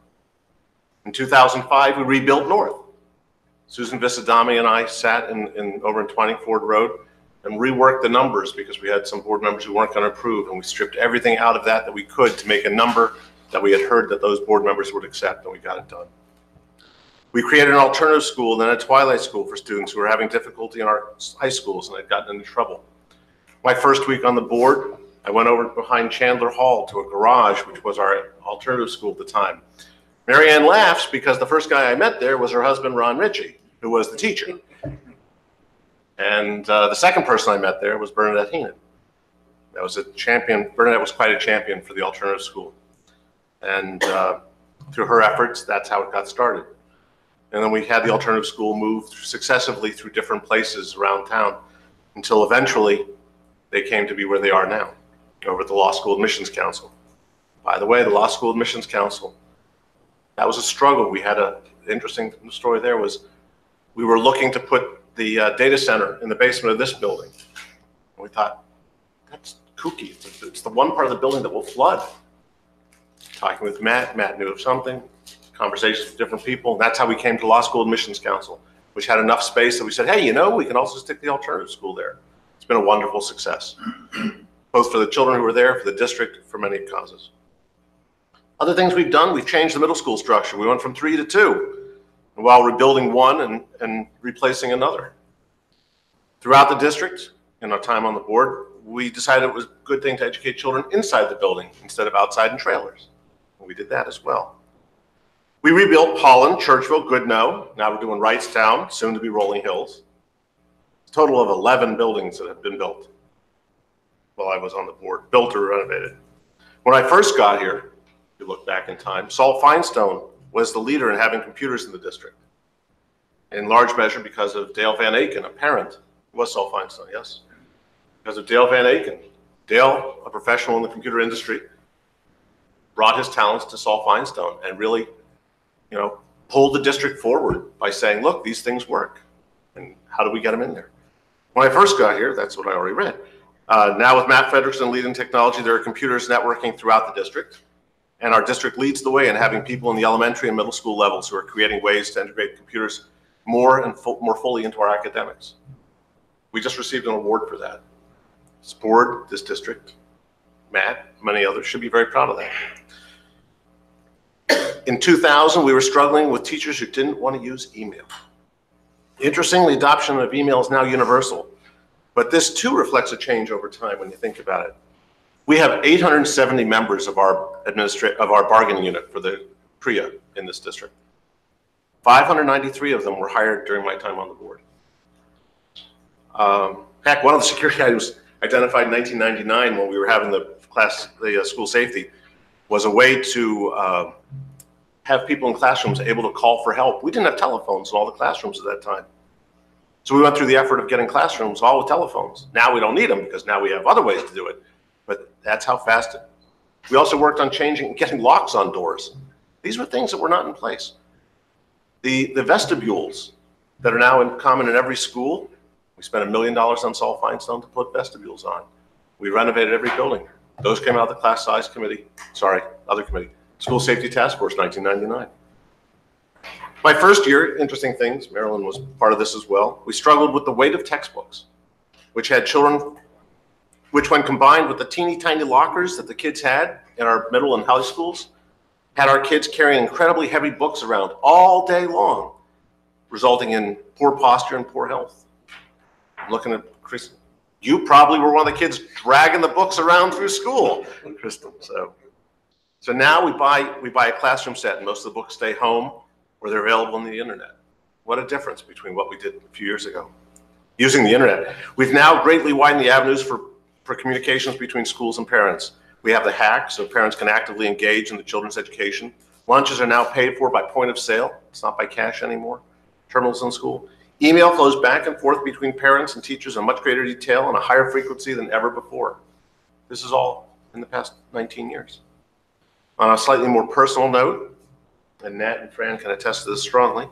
In 2005, we rebuilt North. Susan Visadami and I sat over in 20 Ford Road and reworked the numbers because we had some board members who weren't going to approve, and we stripped everything out of that we could to make a number that we had heard that those board members would accept, and we got it done. We created an alternative school, then a twilight school for students who were having difficulty in our high schools and had gotten into trouble. My first week on the board, I went over behind Chandler Hall to a garage, which was our alternative school at the time. Mary Ann laughs because the first guy I met there was her husband, Ron Ritchie, who was the teacher. And the second person I met there was Bernadette Heenan. That was a champion. Bernadette was quite a champion for the alternative school. And through her efforts, that's how it got started. And then we had the alternative school move successively through different places around town until eventually they came to be where they are now, over at the Law School Admissions Council. By the way, the Law School Admissions Council, that was a struggle. We had an interesting story there was we were looking to put the data center in the basement of this building. And we thought, that's kooky. It's the one part of the building that will flood. Talking with Matt knew of something, conversations with different people. And that's how we came to Law School Admissions Council, which had enough space that we said, hey, we can also stick the alternative school there. It's been a wonderful success, both for the children who were there, for the district, for many causes. Other things we've done, we've changed the middle school structure. We went from 3 to 2, while rebuilding one and replacing another. Throughout the district, in our time on the board, we decided it was a good thing to educate children inside the building instead of outside in trailers. And we did that as well. We rebuilt Holland, Churchville, Goodnoe. Now we're doing Wrightstown, soon to be Rolling Hills. A total of 11 buildings that have been built while I was on the board, built or renovated. When I first got here, if you look back in time, Saul Feinstone was the leader in having computers in the district. In large measure because of Dale Van Aken, a parent. It was Saul Feinstone, yes. Because of Dale Van Aken Dale, a professional in the computer industry, brought his talents to Saul Feinstein and really, pulled the district forward by saying, look, these things work. And how do we get them in there? When I first got here, that's what I already read. Now with Matt Frederickson leading technology, there are computers networking throughout the district. And our district leads the way in having people in the elementary and middle school levels who are creating ways to integrate computers more fully into our academics. We just received an award for that. This board, this district, Matt, many others should be very proud of that. In 2000, we were struggling with teachers who didn't want to use email. Interestingly, adoption of email is now universal, but this too reflects a change over time when you think about it. We have 870 members of our bargaining unit for the PREA in this district. 593 of them were hired during my time on the board. Heck, one of the security items identified in 1999 when we were having the school safety was a way to have people in classrooms able to call for help. We didn't have telephones in all the classrooms at that time. So we went through the effort of getting classrooms all with telephones. Now we don't need them because now we have other ways to do it. But that's how fast it. We also worked on getting locks on doors. These were things that were not in place. The vestibules that are now common in every school, we spent $1 million on Saul Feinstein to put vestibules on. We renovated every building. Those came out of the class size committee, other committee, School Safety Task Force, 1999. My first year, interesting things, Marilyn was part of this as well. We struggled with the weight of textbooks, which had children, which when combined with the teeny tiny lockers that the kids had in our middle and high schools, had our kids carrying incredibly heavy books around all day long, resulting in poor posture and poor health. I'm looking at Chris. You probably were one of the kids dragging the books around through school, Kristen. So now we buy a classroom set, and most of the books stay home or they're available on the internet. What a difference between what we did a few years ago. Using the internet, we've now greatly widened the avenues for communications between schools and parents. We have the hack, so parents can actively engage in the children's education. Lunches are now paid for by point of sale. It's not by cash anymore. Terminals in school. Email flows back and forth between parents and teachers in much greater detail and a higher frequency than ever before. This is all in the past 19 years. On a slightly more personal note, and Nat and Fran can attest to this strongly,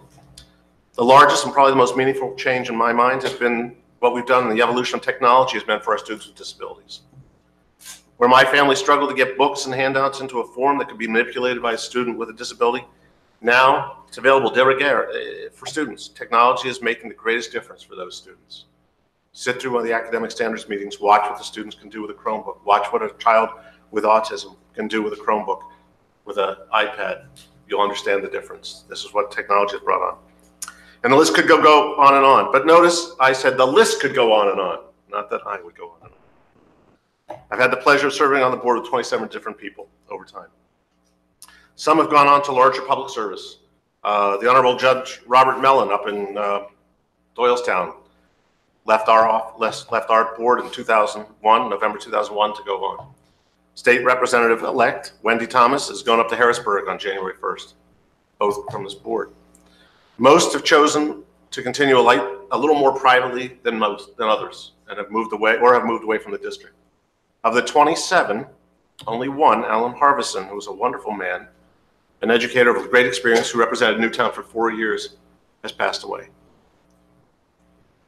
the largest and probably the most meaningful change in my mind has been what we've done in the evolution of technology has meant for our students with disabilities. Where my family struggled to get books and handouts into a form that could be manipulated by a student with a disability, now it's available de rigueur for students. Technology is making the greatest difference for those students. Sit through one of the academic standards meetings, watch what the students can do with a Chromebook, watch what a child with autism can do with a Chromebook, with an iPad. You'll understand the difference. This is what technology has brought on. And the list could go on and on. But notice I said the list could go on and on, not that I would go on and on. I've had the pleasure of serving on the board with 27 different people over time. Some have gone on to larger public service. The Honorable Judge Robert Mellon up in Doylestown left our board in 2001, November 2001, to go on. State Representative-elect Wendy Thomas is going up to Harrisburg on January 1st, both from this board. Most have chosen to continue a little more privately than others, and have moved away from the district. Of the 27, only one, Alan Harvison, who was a wonderful man, an educator with great experience who represented Newtown for 4 years, has passed away.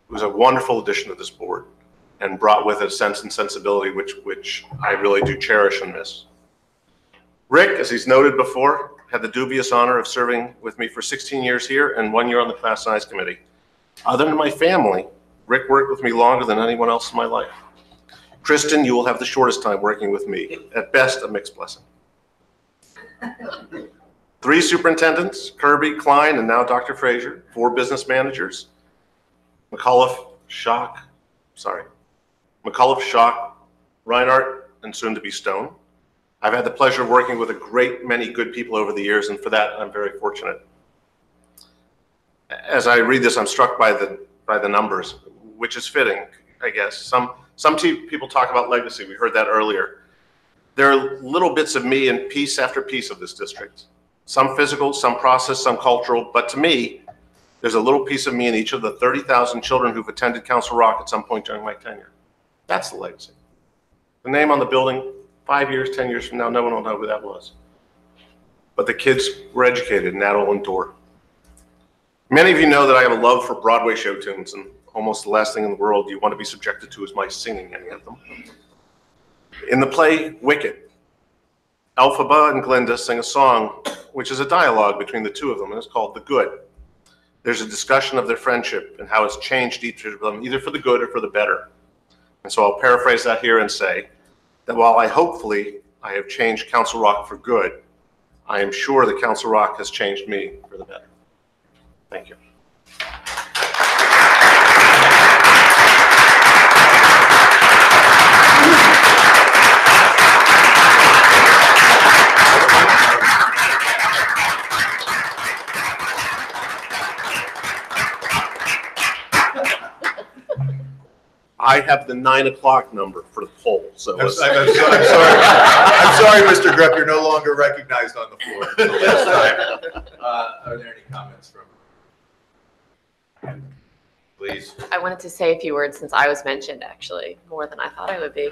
He was a wonderful addition to this board and brought with it a sense and sensibility which I really do cherish and miss. Rick, as he's noted before, had the dubious honor of serving with me for 16 years here and 1 year on the class size committee. Other than my family, Rick worked with me longer than anyone else in my life. Kristen, you will have the shortest time working with me. At best, a mixed blessing. 3 superintendents, Kirby, Klein, and now Dr. Frazier. 4 business managers, McAuliffe, Schock, Reinhardt, and soon to be Stone. I've had the pleasure of working with a great many good people over the years, and for that, I'm very fortunate. As I read this, I'm struck by the numbers, which is fitting, I guess. Some people talk about legacy. We heard that earlier. There are little bits of me in piece after piece of this district. Some physical, some process, some cultural, but to me, there's a little piece of me in each of the 30,000 children who've attended Council Rock at some point during my tenure. That's the legacy. The name on the building, 5 years, 10 years from now, no one will know who that was. But the kids were educated, and that'll endure. Many of you know that I have a love for Broadway show tunes, and almost the last thing in the world you want to be subjected to is my singing any of them. In the play Wicked, Elphaba and Glinda sing a song which is a dialogue between the two of them, and it's called The Good. There's a discussion of their friendship and how it's changed each of them, either for the good or for the better. And so I'll paraphrase that here and say that while I have changed Council Rock for good, I am sure that Council Rock has changed me for the better. Thank you. I have the 9 o'clock number for the poll, so. I'm sorry, Mr. Grupp, you're no longer recognized on the floor. Are there any comments from? Please. I wanted to say a few words since I was mentioned, actually, more than I thought I would be.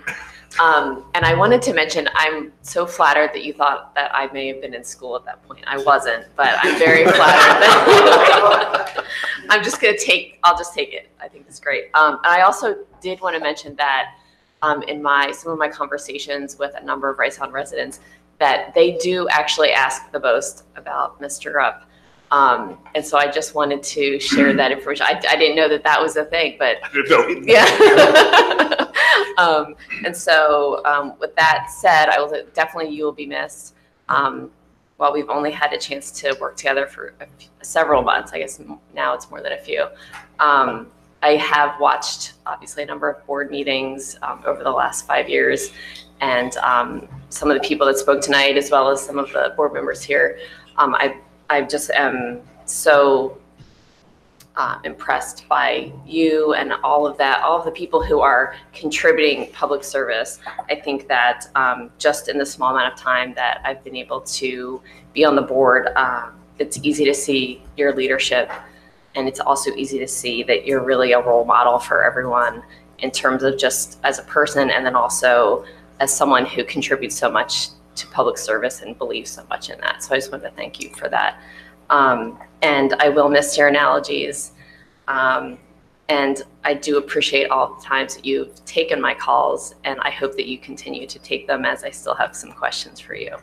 And I wanted to mention, I'm so flattered that you thought that I may have been in school at that point. I wasn't, but I'm very flattered. I'll just take it. I think it's great. And I also did want to mention that in some of my conversations with a number of Rice Island residents, that they do actually ask the most about Mr. Grupp. And so I just wanted to share that information. I didn't know that that was a thing, but yeah. And so with that said, you will be missed. While we've only had a chance to work together for several months, I guess now it's more than a few. I have watched obviously a number of board meetings over the last 5 years, and some of the people that spoke tonight, as well as some of the board members here. I just am so impressed by you and all of the people who are contributing public service. I think that just in the small amount of time that I've been able to be on the board, it's easy to see your leadership, and it's also easy to see that you're really a role model for everyone in terms of just as a person, and then also as someone who contributes so much to public service and believes so much in that. So I just wanted to thank you for that. And I will miss your analogies. And I do appreciate all the times that you've taken my calls, and I hope that you continue to take them, as I still have some questions for you.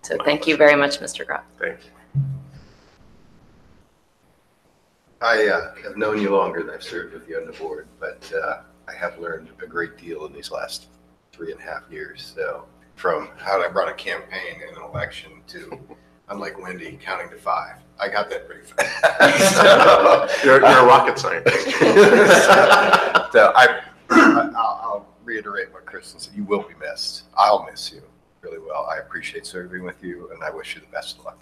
So thank you very much, Mr. Grupp. Thank you. I have known you longer than I've served with you on the board, but I have learned a great deal in these last 3.5 years. So from how I brought a campaign and an election to, unlike Wendy, counting to 5. I got that pretty fast. So, you're a rocket scientist. So I'll reiterate what Kristen said. You will be missed. I'll miss you really well. I appreciate serving with you, and I wish you the best of luck.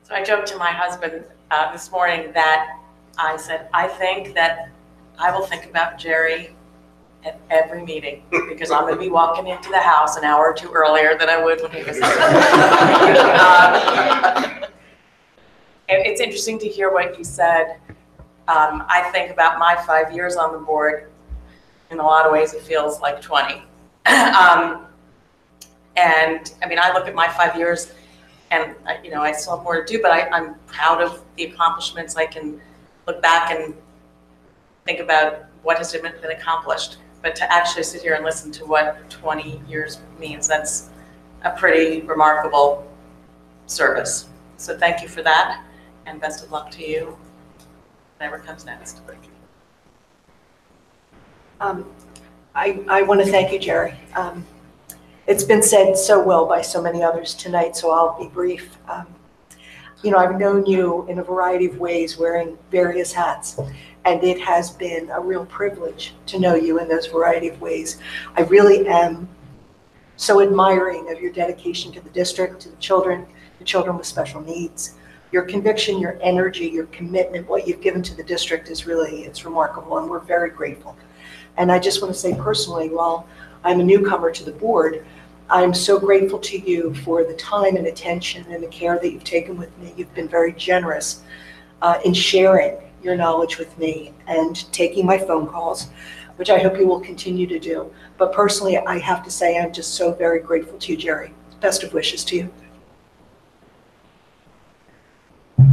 So I joked to my husband this morning that I said, I think that I will think about Jerry at every meeting, because I'm going to be walking into the house an hour or two earlier than I would when he was It's interesting to hear what you said. I think about my 5 years on the board. In a lot of ways, it feels like 20. And I mean, I look at my 5 years, and I still have more to do, but I'm proud of the accomplishments. I can look back and think about what has been accomplished. But to actually sit here and listen to what 20 years means, that's a pretty remarkable service. So thank you for that, and best of luck to you, whatever comes next. Thank you. I want to thank you, Jerry. It's been said so well by so many others tonight, so I'll be brief. I've known you in a variety of ways, wearing various hats, and it has been a real privilege to know you in those variety of ways. I really am so admiring of your dedication to the district, to the children with special needs. Your conviction, your energy, your commitment, what you've given to the district is really, it's remarkable, and we're very grateful. And I just want to say personally, while I'm a newcomer to the board, I'm so grateful to you for the time and attention and the care that you've taken with me. You've been very generous in sharing your knowledge with me and taking my phone calls which I hope you will continue to do. But personally, I have to say, I'm just so very grateful to you, Jerry. Best of wishes to you.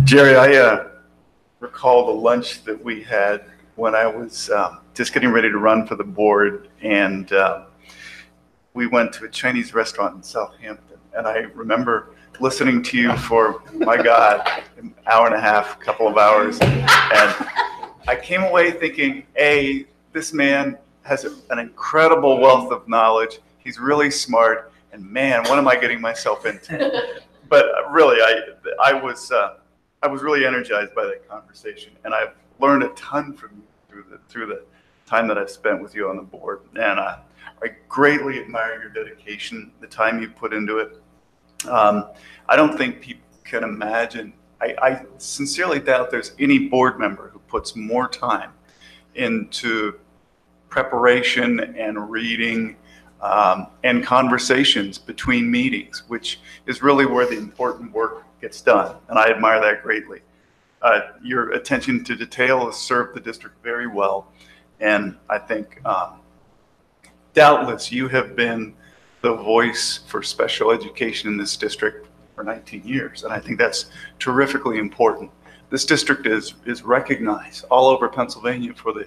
Jerry, I recall the lunch that we had when I was just getting ready to run for the board, and we went to a Chinese restaurant in Southampton, and I remember listening to you for, my God, an hour and a half, couple of hours, and I came away thinking, A, this man has an incredible wealth of knowledge, he's really smart, and man, what am I getting myself into? But really, I was really energized by that conversation, and I've learned a ton from you through the time that I've spent with you on the board, and I greatly admire your dedication, the time you put into it. I don't think people can imagine. I sincerely doubt there's any board member who puts more time into preparation and reading and conversations between meetings, which is really where the important work gets done, and I admire that greatly. Your attention to detail has served the district very well, and I think doubtless you have been the voice for special education in this district for 19 years, and I think that's terrifically important. This district is recognized all over Pennsylvania for the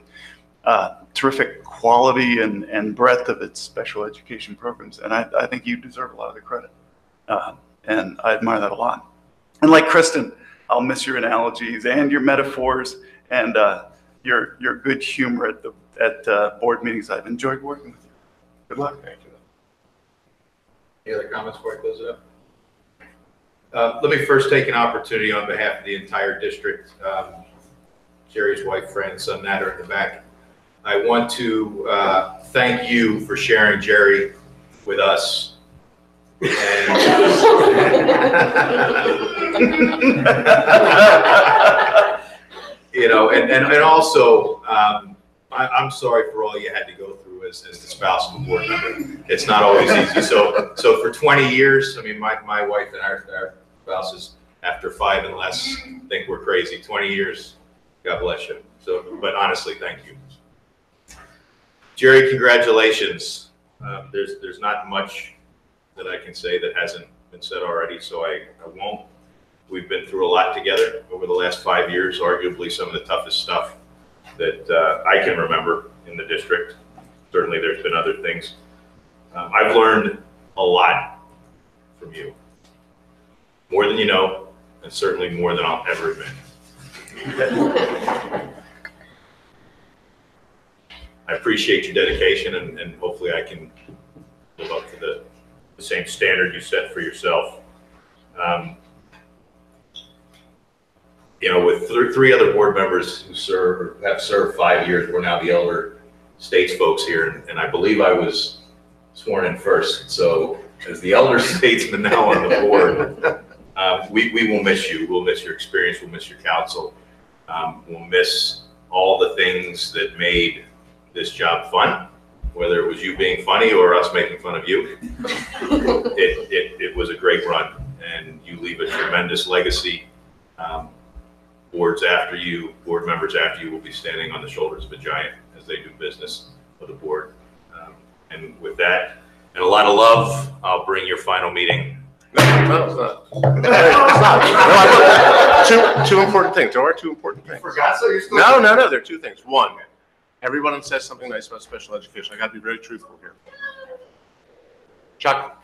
terrific quality and breadth of its special education programs, and I think you deserve a lot of the credit, and I admire that a lot. And like Kristen, I'll miss your analogies and your metaphors and your good humor at board meetings. I've enjoyed working with you. Good luck. Thank you. Any other comments before I close it up? Let me first take an opportunity on behalf of the entire district, Jerry's wife, friend, son, Natter in the back. I want to thank you for sharing Jerry with us. You know, and also, I'm sorry for all you had to go through as the spouse of a board member. It's not always easy. So for 20 years, I mean, my wife and our spouses, after 5 and less, think we're crazy. 20 years, God bless you. So, but honestly, thank you. Jerry, congratulations. There's not much that I can say that hasn't been said already, so I won't. We've been through a lot together over the last 5 years, arguably some of the toughest stuff that I can remember in the district. Certainly there's been other things. I've learned a lot from you. More than you know, and certainly more than I'll ever admit. I appreciate your dedication, and hopefully I can live up to the same standard you set for yourself. You know, with three other board members who have served 5 years, we're now the elder states folks here, and I believe I was sworn in first. So as the elder statesman now on the board, we will miss you. We'll miss your experience. We'll miss your counsel. We'll miss all the things that made this job fun, whether it was you being funny or us making fun of you. It was a great run, and you leave a tremendous legacy. Boards after you, board members after you will be standing on the shoulders of a giant as they do business with the board. And with that, and a lot of love, I'll bring your final meeting. No, it's not. It's not. Two important things. There are two important things. You forgot, so you're still. No. There are two things. One, everyone says something nice about special education. I got to be very truthful here. Chuck,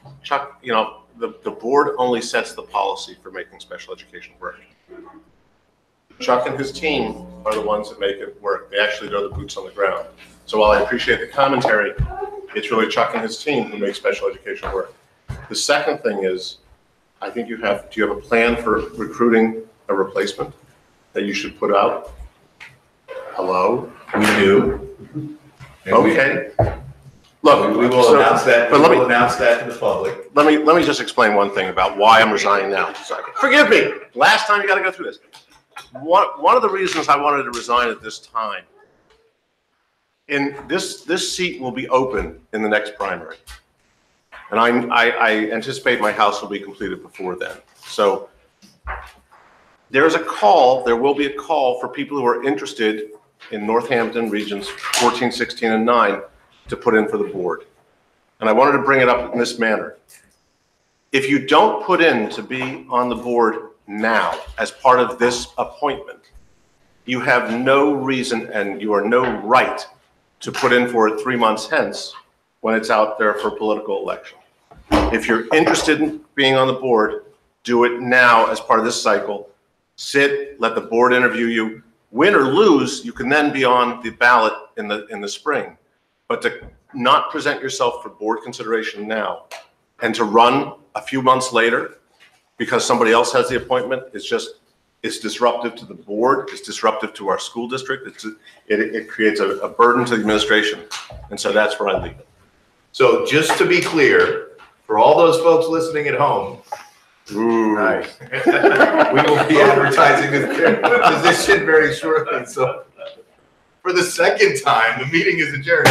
you know, the board only sets the policy for making special education work. Chuck and his team are the ones that make it work. They actually are the boots on the ground. So while I appreciate the commentary, it's really Chuck and his team who make special education work. The second thing is, I think do you have a plan for recruiting a replacement that you should put out? Hello? We do. Okay. Look, we will announce that. But let me announce that to the public. Let me just explain one thing about why I'm resigning now. Forgive me. Last time you got to go through this. One of the reasons I wanted to resign at this time, in this seat will be open in the next primary, and I anticipate my house will be completed before then. So there will be a call for people who are interested in Northampton, regions 14, 16, and 9, to put in for the board. And I wanted to bring it up in this manner. If you don't put in to be on the board now as part of this appointment, you have no reason and you are no right to put in for it 3 months hence when it's out there for political election. If you're interested in being on the board, do it now as part of this cycle. Sit, let the board interview you. Win or lose, you can then be on the ballot in the spring. But to not present yourself for board consideration now and to run a few months later because somebody else has the appointment it's disruptive to the board, it's disruptive to our school district, it creates a burden to the administration. And so that's where I leave it. So just to be clear, for all those folks listening at home, nice. We will be advertising this position very shortly. So for the second time, the meeting is adjourned.